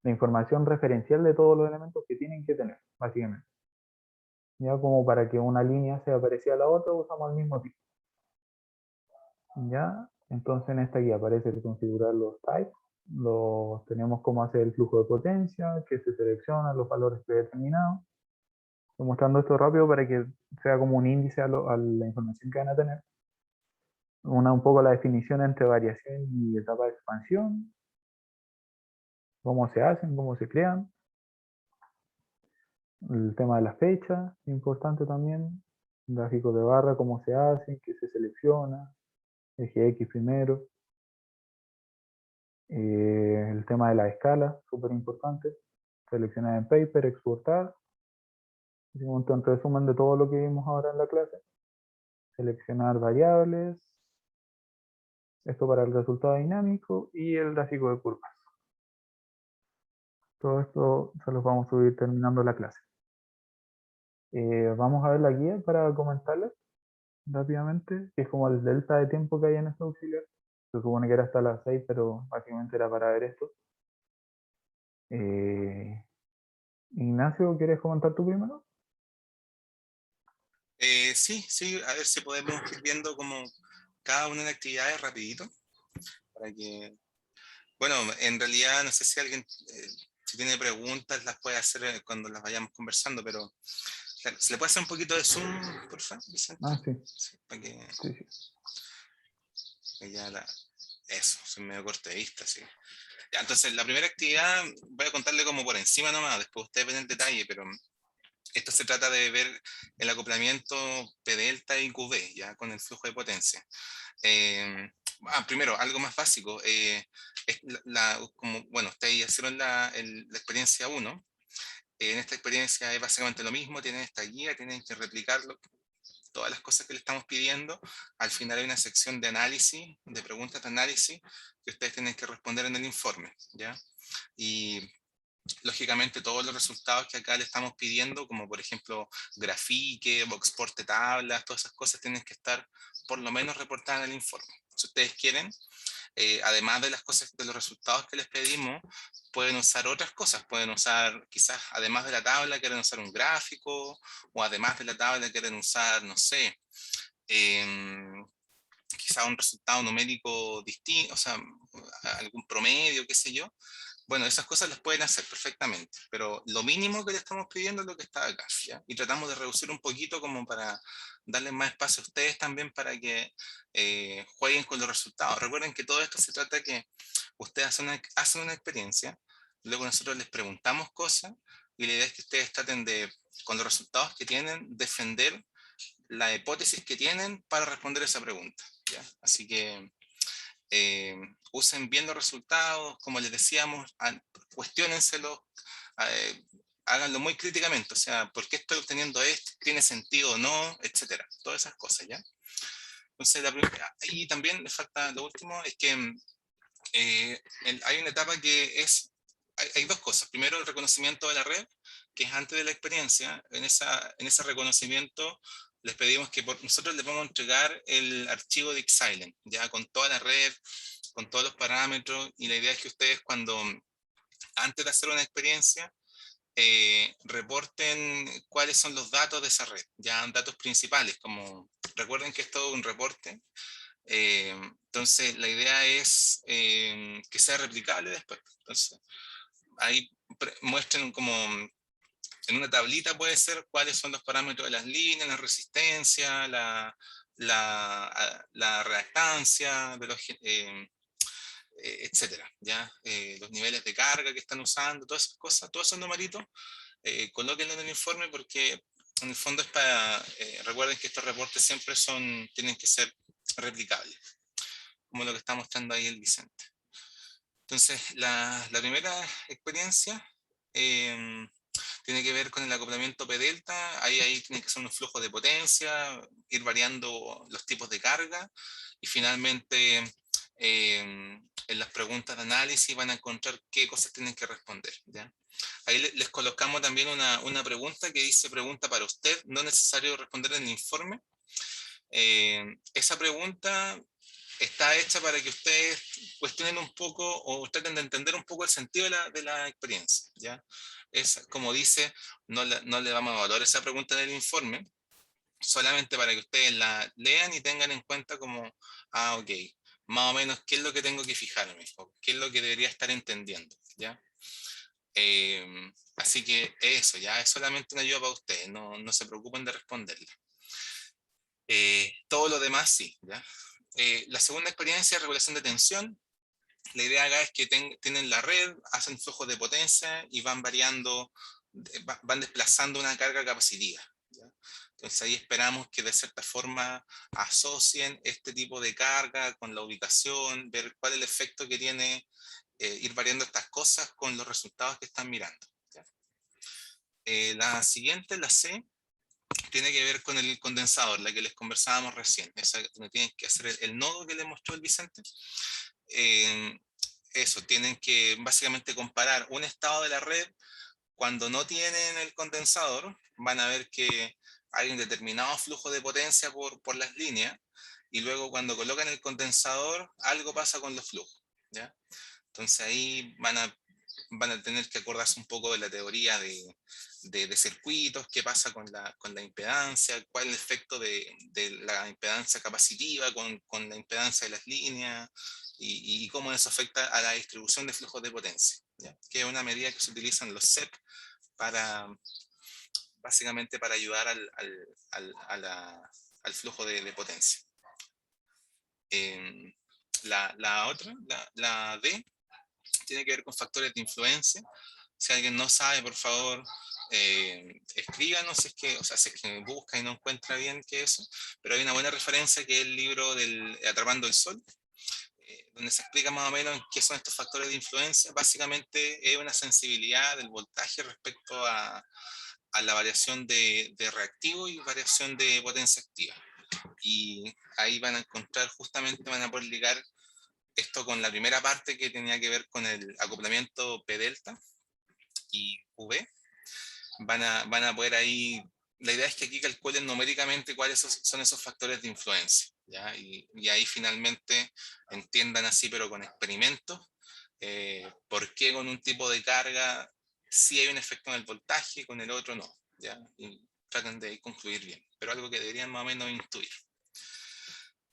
información referencial de todos los elementos que tienen que tener, básicamente. Ya como para que una línea sea parecida a la otra, usamos el mismo tipo. Ya, entonces en esta guía aparece el configurar los types, tenemos cómo hacer el flujo de potencia, que se seleccionan los valores predeterminados. Estoy mostrando esto rápido para que sea como un índice a la información que van a tener. Un poco la definición entre variación y etapa de expansión, cómo se hacen, cómo se crean. El tema de la fecha, importante también. Gráfico de barra, cómo se hace, qué se selecciona, eje X primero. El tema de la escala, súper importante. Seleccionar en paper, exportar. Un resumen de todo lo que vimos ahora en la clase. Seleccionar variables. Esto para el resultado dinámico y el gráfico de curvas. Todo esto se los vamos a subir terminando la clase. Vamos a ver la guía para comentarles rápidamente, que es como el delta de tiempo que hay en este auxiliar. Se supone que era hasta las 6, pero básicamente era para ver esto. Ignacio, ¿quieres comentar tú primero? Sí, a ver si podemos ir viendo como cada una de las actividades rapidito, para que, bueno, en realidad no sé si alguien, si tiene preguntas, las puede hacer cuando las vayamos conversando, pero claro, ¿se le puede hacer un poquito de zoom, por favor, Vicente? Ah, sí. Sí, para que Sí, sí. eso, soy medio corto de vista, sí. Ya, entonces, la primera actividad voy a contarle como por encima nomás, después ustedes ven el detalle, pero esto se trata de ver el acoplamiento P delta y QB, ya con el flujo de potencia. Primero, algo más básico. Como, bueno, ustedes ya hicieron la experiencia 1. En esta experiencia es básicamente lo mismo, tienen esta guía, tienen que replicarlo, todas las cosas que le estamos pidiendo. Al final hay una sección de análisis, de preguntas de análisis, que ustedes tienen que responder en el informe, ¿ya? Y lógicamente todos los resultados que acá le estamos pidiendo, como por ejemplo grafique o exporte tablas, todas esas cosas tienen que estar por lo menos reportadas en el informe. Si ustedes quieren, además de las cosas, de los resultados que les pedimos, pueden usar otras cosas, pueden usar quizás, además de la tabla, quieren usar un gráfico, o además de la tabla quieren usar, no sé, quizás un resultado numérico distinto, o sea, algún promedio, qué sé yo. Bueno, esas cosas las pueden hacer perfectamente, pero lo mínimo que le estamos pidiendo es lo que está acá, ¿ya? Y tratamos de reducir un poquito como para darles más espacio a ustedes también para que jueguen con los resultados. Recuerden que todo esto se trata de que ustedes hacen una experiencia, luego nosotros les preguntamos cosas y la idea es que ustedes traten de, con los resultados que tienen, defender la hipótesis que tienen para responder esa pregunta, ¿ya? Así que usen bien los resultados, como les decíamos, cuestiónenselo, háganlo muy críticamente, o sea, ¿por qué estoy obteniendo esto? ¿Tiene sentido o no? Etcétera, todas esas cosas, ¿ya? Entonces, y también le falta lo último, es que hay una etapa que es, hay dos cosas. Primero, el reconocimiento de la red, que es antes de la experiencia. En ese reconocimiento les pedimos que nosotros les vamos a entregar el archivo de Xylem, ya con toda la red, con todos los parámetros, y la idea es que ustedes antes de hacer una experiencia, reporten cuáles son los datos de esa red, ya datos principales, como recuerden que es todo un reporte. Entonces la idea es que sea replicable después. Entonces ahí muestren como en una tablita, puede ser cuáles son los parámetros de las líneas, la resistencia, la reactancia, etcétera, ¿ya? Los niveles de carga que están usando, todas esas cosas, todos esos numeritos, colóquenlo en el informe porque en el fondo es para, recuerden que estos reportes siempre tienen que ser replicables, como lo que está mostrando ahí el Vicente. Entonces, la primera experiencia tiene que ver con el acoplamiento P-delta. Ahí tiene que ser un flujo de potencia, ir variando los tipos de carga, y finalmente en las preguntas de análisis van a encontrar qué cosas tienen que responder, ¿ya? Ahí les colocamos también una pregunta que dice pregunta para usted, no es necesario responder en el informe. Esa pregunta está hecha para que ustedes cuestionen un poco o traten de entender un poco el sentido de la experiencia, ¿ya? Es, como dice, no le vamos a evaluar esa pregunta del informe, solamente para que ustedes la lean y tengan en cuenta como, ok, más o menos qué es lo que tengo que fijarme, o qué es lo que debería estar entendiendo, ¿ya? Así que eso, ya es solamente una ayuda para ustedes, no se preocupen de responderla. Todo lo demás sí, ¿ya? La segunda experiencia es regulación de tensión. La idea acá es que tienen la red, hacen flujos de potencia y van variando, van desplazando una carga capacitiva, ¿ya? Entonces ahí esperamos que de cierta forma asocien este tipo de carga con la ubicación, ver cuál es el efecto que tiene ir variando estas cosas con los resultados que están mirando, ¿ya? La siguiente, la C, tiene que ver con el condensador, la que les conversábamos recién, esa donde tienen que hacer el nodo que les mostró el Vicente. Eso, tienen que básicamente comparar un estado de la red cuando no tienen el condensador, van a ver que hay un determinado flujo de potencia por las líneas, y luego cuando colocan el condensador, algo pasa con los flujos, ¿ya? Entonces ahí van a tener que acordarse un poco de la teoría de circuitos, qué pasa con la impedancia, cuál es el efecto de la impedancia capacitiva con la impedancia de las líneas, y cómo eso afecta a la distribución de flujos de potencia, ¿ya? Que es una medida que se utiliza en los CEP básicamente para ayudar al flujo de potencia. La otra, la D, tiene que ver con factores de influencia. Si alguien no sabe, por favor, escríbanos si es que busca y no encuentra bien qué es eso, pero hay una buena referencia que es el libro del Atrapando el Sol. donde se explica más o menos qué son estos factores de influencia. Básicamente es una sensibilidad del voltaje respecto a la variación de reactivo y variación de potencia activa. Y ahí van a encontrar, justamente van a poder ligar esto con la primera parte que tenía que ver con el acoplamiento P delta y V. Van a poder ahí, la idea es que aquí calculen numéricamente cuáles son esos factores de influencia, ¿ya? Y ahí finalmente entiendan así, pero con experimentos, por qué con un tipo de carga sí hay un efecto en el voltaje, con el otro no, ¿ya? Y traten de concluir bien, pero algo que deberían más o menos intuir.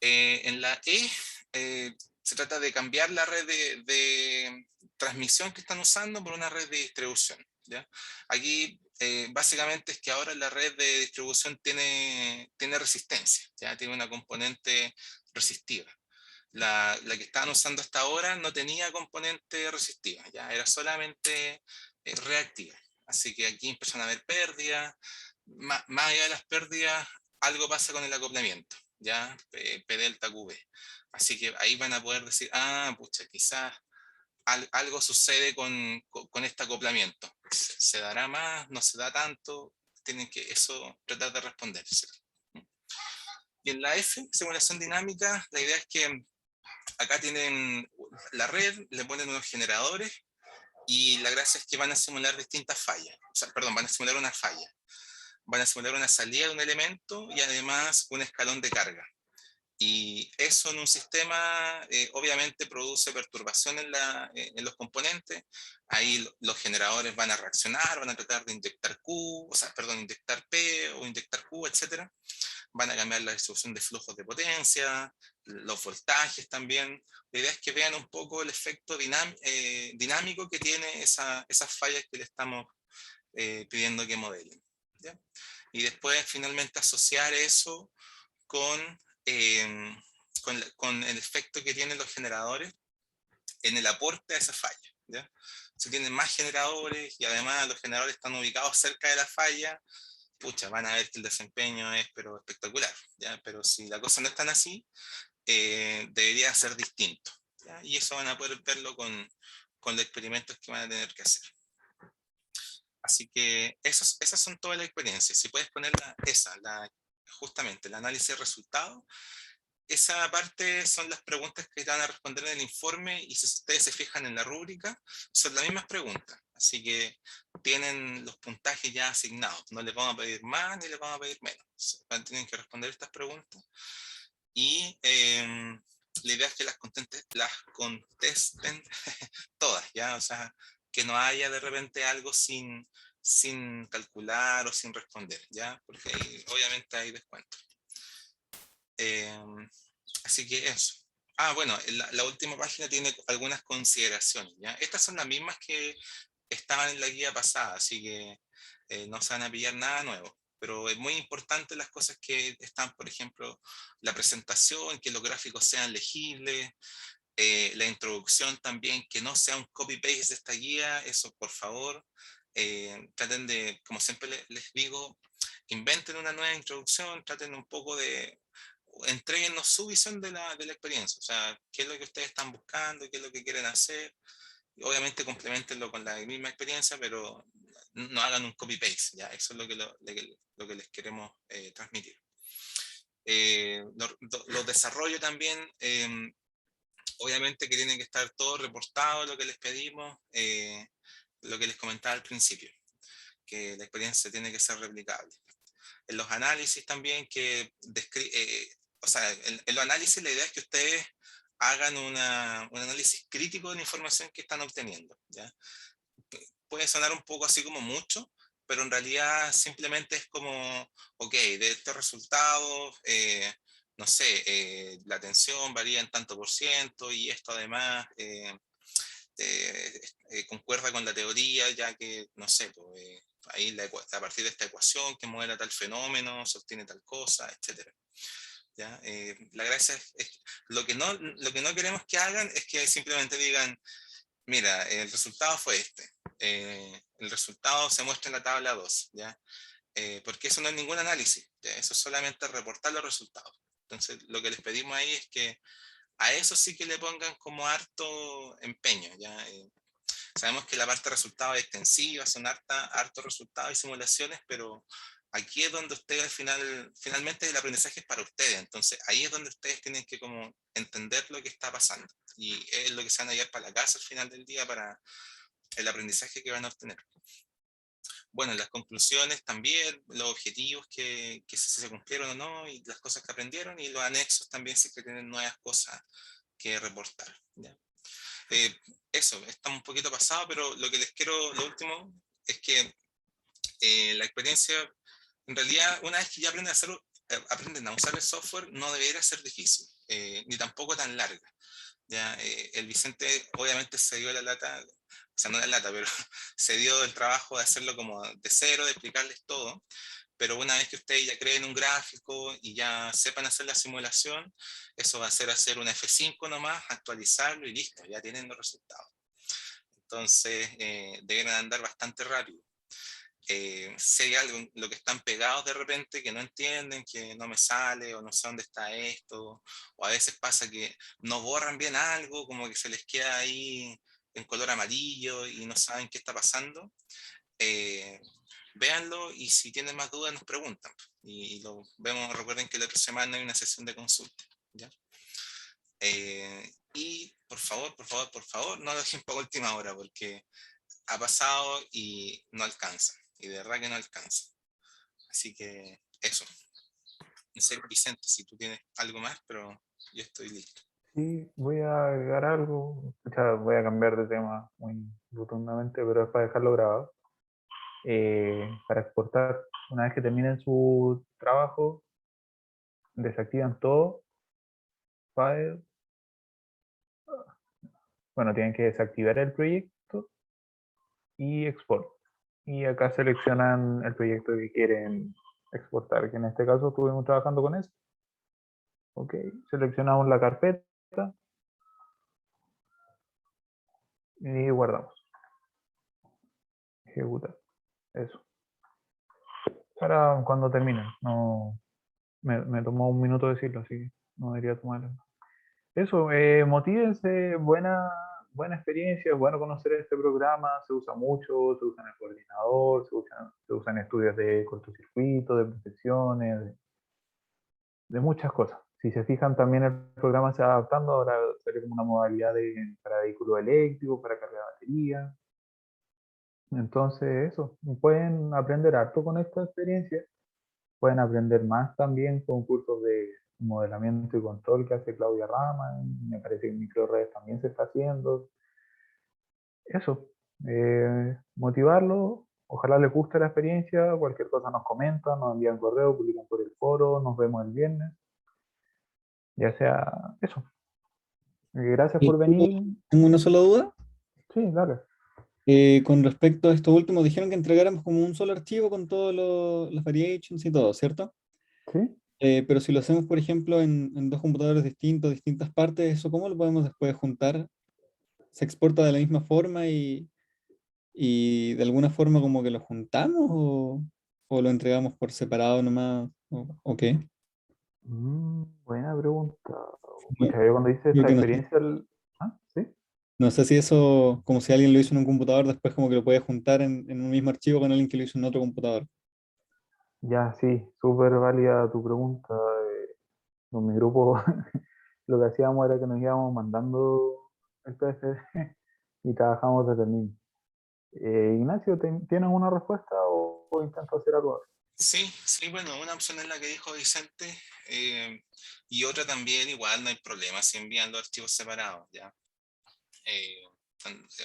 En la se trata de cambiar la red de transmisión que están usando por una red de distribución, ¿ya? Aquí básicamente es que ahora la red de distribución tiene resistencia, ¿ya? Tiene una componente resistiva. La que estaban usando hasta ahora no tenía componente resistiva, ¿ya? Era solamente reactiva. Así que aquí empiezan a haber pérdidas. Más allá de las pérdidas, algo pasa con el acoplamiento, ¿ya? P delta QV. Así que ahí van a poder decir, pucha, quizás algo sucede con este acoplamiento. ¿Se dará más? ¿No se da tanto? Tienen que eso tratar de responderse. Y en la F, simulación dinámica, la idea es que acá tienen la red, le ponen unos generadores y la gracia es que van a simular distintas fallas. O sea, perdón, van a simular una falla. Van a simular una salida de un elemento y además un escalón de carga. Y eso en un sistema obviamente produce perturbación en los componentes. Ahí los generadores van a reaccionar, van a tratar de inyectar Q, o sea, perdón, inyectar P o inyectar Q, etc. Van a cambiar la distribución de flujos de potencia, los voltajes también. La idea es que vean un poco el efecto dinámico que tiene esas fallas que le estamos pidiendo que modelen, ¿ya? Y después finalmente asociar eso con, eh, con el efecto que tienen los generadores en el aporte a esa falla, ¿ya? Si tienen más generadores y además los generadores están ubicados cerca de la falla, pucha, van a ver que el desempeño es pero espectacular, ¿ya? Pero si la cosa no es tan así, debería ser distinto, ¿ya? Y eso van a poder verlo con los experimentos que van a tener que hacer. Así que esas son todas las experiencias. Si puedes poner justamente el análisis de resultados, esa parte son las preguntas que te van a responder en el informe y si ustedes se fijan en la rúbrica, son las mismas preguntas. Así que tienen los puntajes ya asignados. No les vamos a pedir más ni les vamos a pedir menos. Tienen que responder estas preguntas. Y la idea es que las contesten todas, ¿ya? O sea, que no haya de repente algo sin calcular o sin responder, ¿ya? Porque ahí, obviamente hay descuento. Así que eso. Bueno, la última página tiene algunas consideraciones, ¿ya? Estas son las mismas que estaban en la guía pasada, así que no se van a pillar nada nuevo. Pero es muy importante las cosas que están, por ejemplo, la presentación, que los gráficos sean legibles, la introducción también, que no sea un copy-paste de esta guía, eso por favor. Traten de, como siempre les digo, inventen una nueva introducción, traten un poco de, entreguennos su visión de la experiencia, o sea, qué es lo que ustedes están buscando, qué es lo que quieren hacer. Y obviamente complementenlo con la misma experiencia, pero no hagan un copy-paste, ¿ya? Eso es lo que les queremos transmitir. Los desarrollos también, obviamente que tienen que estar todo reportado, lo que les pedimos, lo que les comentaba al principio, que la experiencia tiene que ser replicable. En los análisis también, o sea, en los análisis la idea es que ustedes hagan un análisis crítico de la información que están obteniendo, ¿ya? Puede sonar un poco así como mucho, pero en realidad simplemente es como, ok, de estos resultados, no sé, la tensión varía en tanto por ciento y esto además concuerda con la teoría, ya que, no sé, pues, ahí a partir de esta ecuación que modela tal fenómeno, sostiene tal cosa, etc. ¿Ya? La gracia es lo que no queremos que hagan es que simplemente digan, mira, el resultado fue este. El resultado se muestra en la tabla 2, ¿ya? Porque eso no es ningún análisis, ¿ya? Eso es solamente reportar los resultados. Entonces, lo que les pedimos ahí es que a eso sí que le pongan como harto empeño, ¿ya? Sabemos que la parte de resultados es extensiva, son hartos resultados y simulaciones, pero aquí es donde ustedes finalmente el aprendizaje es para ustedes, entonces ahí es donde ustedes tienen que como entender lo que está pasando y es lo que se van a llevar para la casa al final del día para el aprendizaje que van a obtener. Bueno, las conclusiones también, los objetivos que si se cumplieron o no, y las cosas que aprendieron, y los anexos también si es que tienen nuevas cosas que reportar, ¿ya? Eh, Eso, estamos un poquito pasados, pero lo que les quiero, lo último, es que la experiencia, en realidad, una vez que ya aprenden a usar el software, no debería ser difícil, ni tampoco tan larga. Ya, el Vicente obviamente se dio la lata, o sea, no la lata, pero se dio el trabajo de hacerlo como de cero, de explicarles todo, pero una vez que ustedes ya creen un gráfico y ya sepan hacer la simulación, eso va a ser hacer un F5 nomás, actualizarlo y listo, ya tienen los resultados. Entonces, deben andar bastante rápido. Si hay algo en lo que están pegados de repente que no entienden, que no me sale o no sé dónde está esto, o a veces pasa que no borran bien algo, como que se les queda ahí en color amarillo y no saben qué está pasando, eh, véanlo y si tienen más dudas nos preguntan. Y lo vemos, recuerden que la otra semana hay una sesión de consulta, ¿ya? Y por favor, no lo dejen para última hora porque ha pasado y no alcanza. Y de verdad que no alcanza. Así que eso. No sé, Vicente, si tú tienes algo más, pero yo estoy listo. Sí, voy a agregar algo, o sea, voy a cambiar de tema muy rotundamente, pero es para dejarlo grabado. Para exportar, una vez que terminen su trabajo, desactivan todo, file, bueno, tienen que desactivar el proyecto y export. Y acá seleccionan el proyecto que quieren exportar, que en este caso estuvimos trabajando con eso. Ok, seleccionamos la carpeta y guardamos. Ejecutar. Eso. Para cuando terminen. No, me tomó un minuto decirlo, así que no debería tomarlo. Eso, motívense, buena experiencia, es bueno conocer este programa, se usa mucho, se usa en el coordinador, se usa en estudios de cortocircuito, de protecciones, de muchas cosas. Si se fijan, también el programa se va adaptando, ahora sale como una modalidad para vehículos eléctricos, para carga de batería. Entonces, eso, pueden aprender harto con esta experiencia, pueden aprender más también con cursos de modelamiento y control que hace Claudia Rama, me parece que en microredes también se está haciendo. Eso, motivarlo, ojalá les guste la experiencia, cualquier cosa nos comentan, nos envían correo, publican por el foro, nos vemos el viernes, ya sea eso. Gracias por venir. Tengo una sola duda. Sí, dale. Con respecto a esto último, dijeron que entregáramos como un solo archivo con todas las variations y todo, ¿cierto? Sí. Pero si lo hacemos, por ejemplo, en dos computadores distintos, distintas partes, ¿eso cómo lo podemos después juntar? ¿Se exporta de la misma forma y de alguna forma como que lo juntamos o lo entregamos por separado nomás? ¿O qué? Buena pregunta. No, Escucha, yo cuando hice creo esta que no sé. experiencia, ¿sí? No sé si eso, como si alguien lo hizo en un computador, después como que lo puede juntar en un mismo archivo con alguien que lo hizo en otro computador. Ya, sí, súper válida tu pregunta. Con mi grupo lo que hacíamos era que nos íbamos mandando el PDF y trabajábamos desde el mismo. Ignacio, ¿tienes una respuesta o intento hacer algo? Sí, sí, bueno, una opción es la que dijo Vicente, y otra también, igual no hay problema si envían los archivos separados, ¿ya? Eh,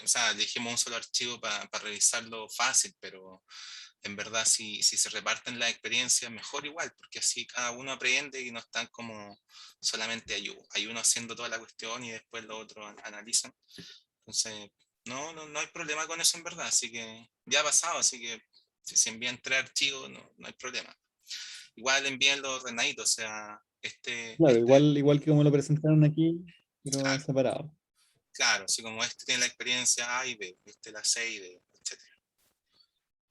o sea, elegimos un solo archivo para revisarlo fácil, pero en verdad si se reparten las experiencias, mejor igual, porque así cada uno aprende y no están como solamente hay uno haciendo toda la cuestión y después los otros analizan. Entonces, no hay problema con eso en verdad, así que ya ha pasado, así que si se envían 3 archivos, no hay problema. Igual envíen los ordenaditos, o sea, Claro, igual que como lo presentaron aquí, pero claro, separado. claro, así como este tiene la experiencia A y B, este la C y D, etc.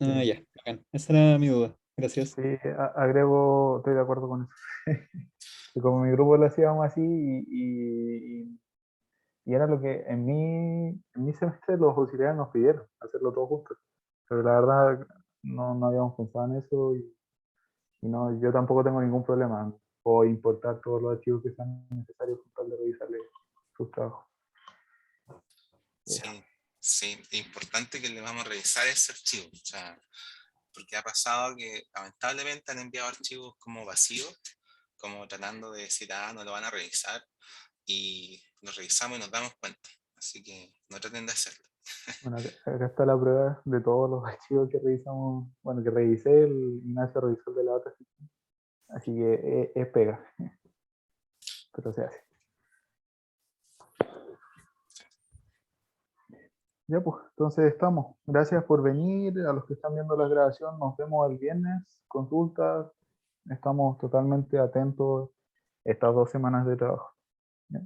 Ah, ya, bacán. Esa era mi duda. Gracias. Sí, agrego, estoy de acuerdo con eso. Y como mi grupo lo hacíamos así y era lo que en mi semestre los auxiliares nos pidieron, hacerlo todos juntos. Pero la verdad no habíamos pensado en eso y no, yo tampoco tengo ningún problema. Puedo importar todos los archivos que sean necesarios con tal de revisarle sus trabajos. Eso. Sí, sí, es importante que le vamos a revisar ese archivo, o sea, porque ha pasado que lamentablemente han enviado archivos como vacíos, como tratando de decir, no lo van a revisar, y lo revisamos y nos damos cuenta, así que no traten de hacerlo. Bueno, acá está la prueba de todos los archivos que revisamos, bueno, que revisé, el Ignacio revisó el de la otra sección. Así que es pega, pero se hace. Ya pues, entonces estamos. Gracias por venir, a los que están viendo la grabación, nos vemos el viernes, consultas, estamos totalmente atentos estas 2 semanas de trabajo. ¿Ya?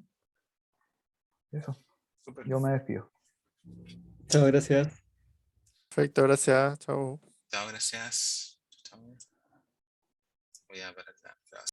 Eso, Súper. yo me despido. Chao, gracias. Perfecto, gracias. Chao. Chao, gracias. Chao. Voy a parar la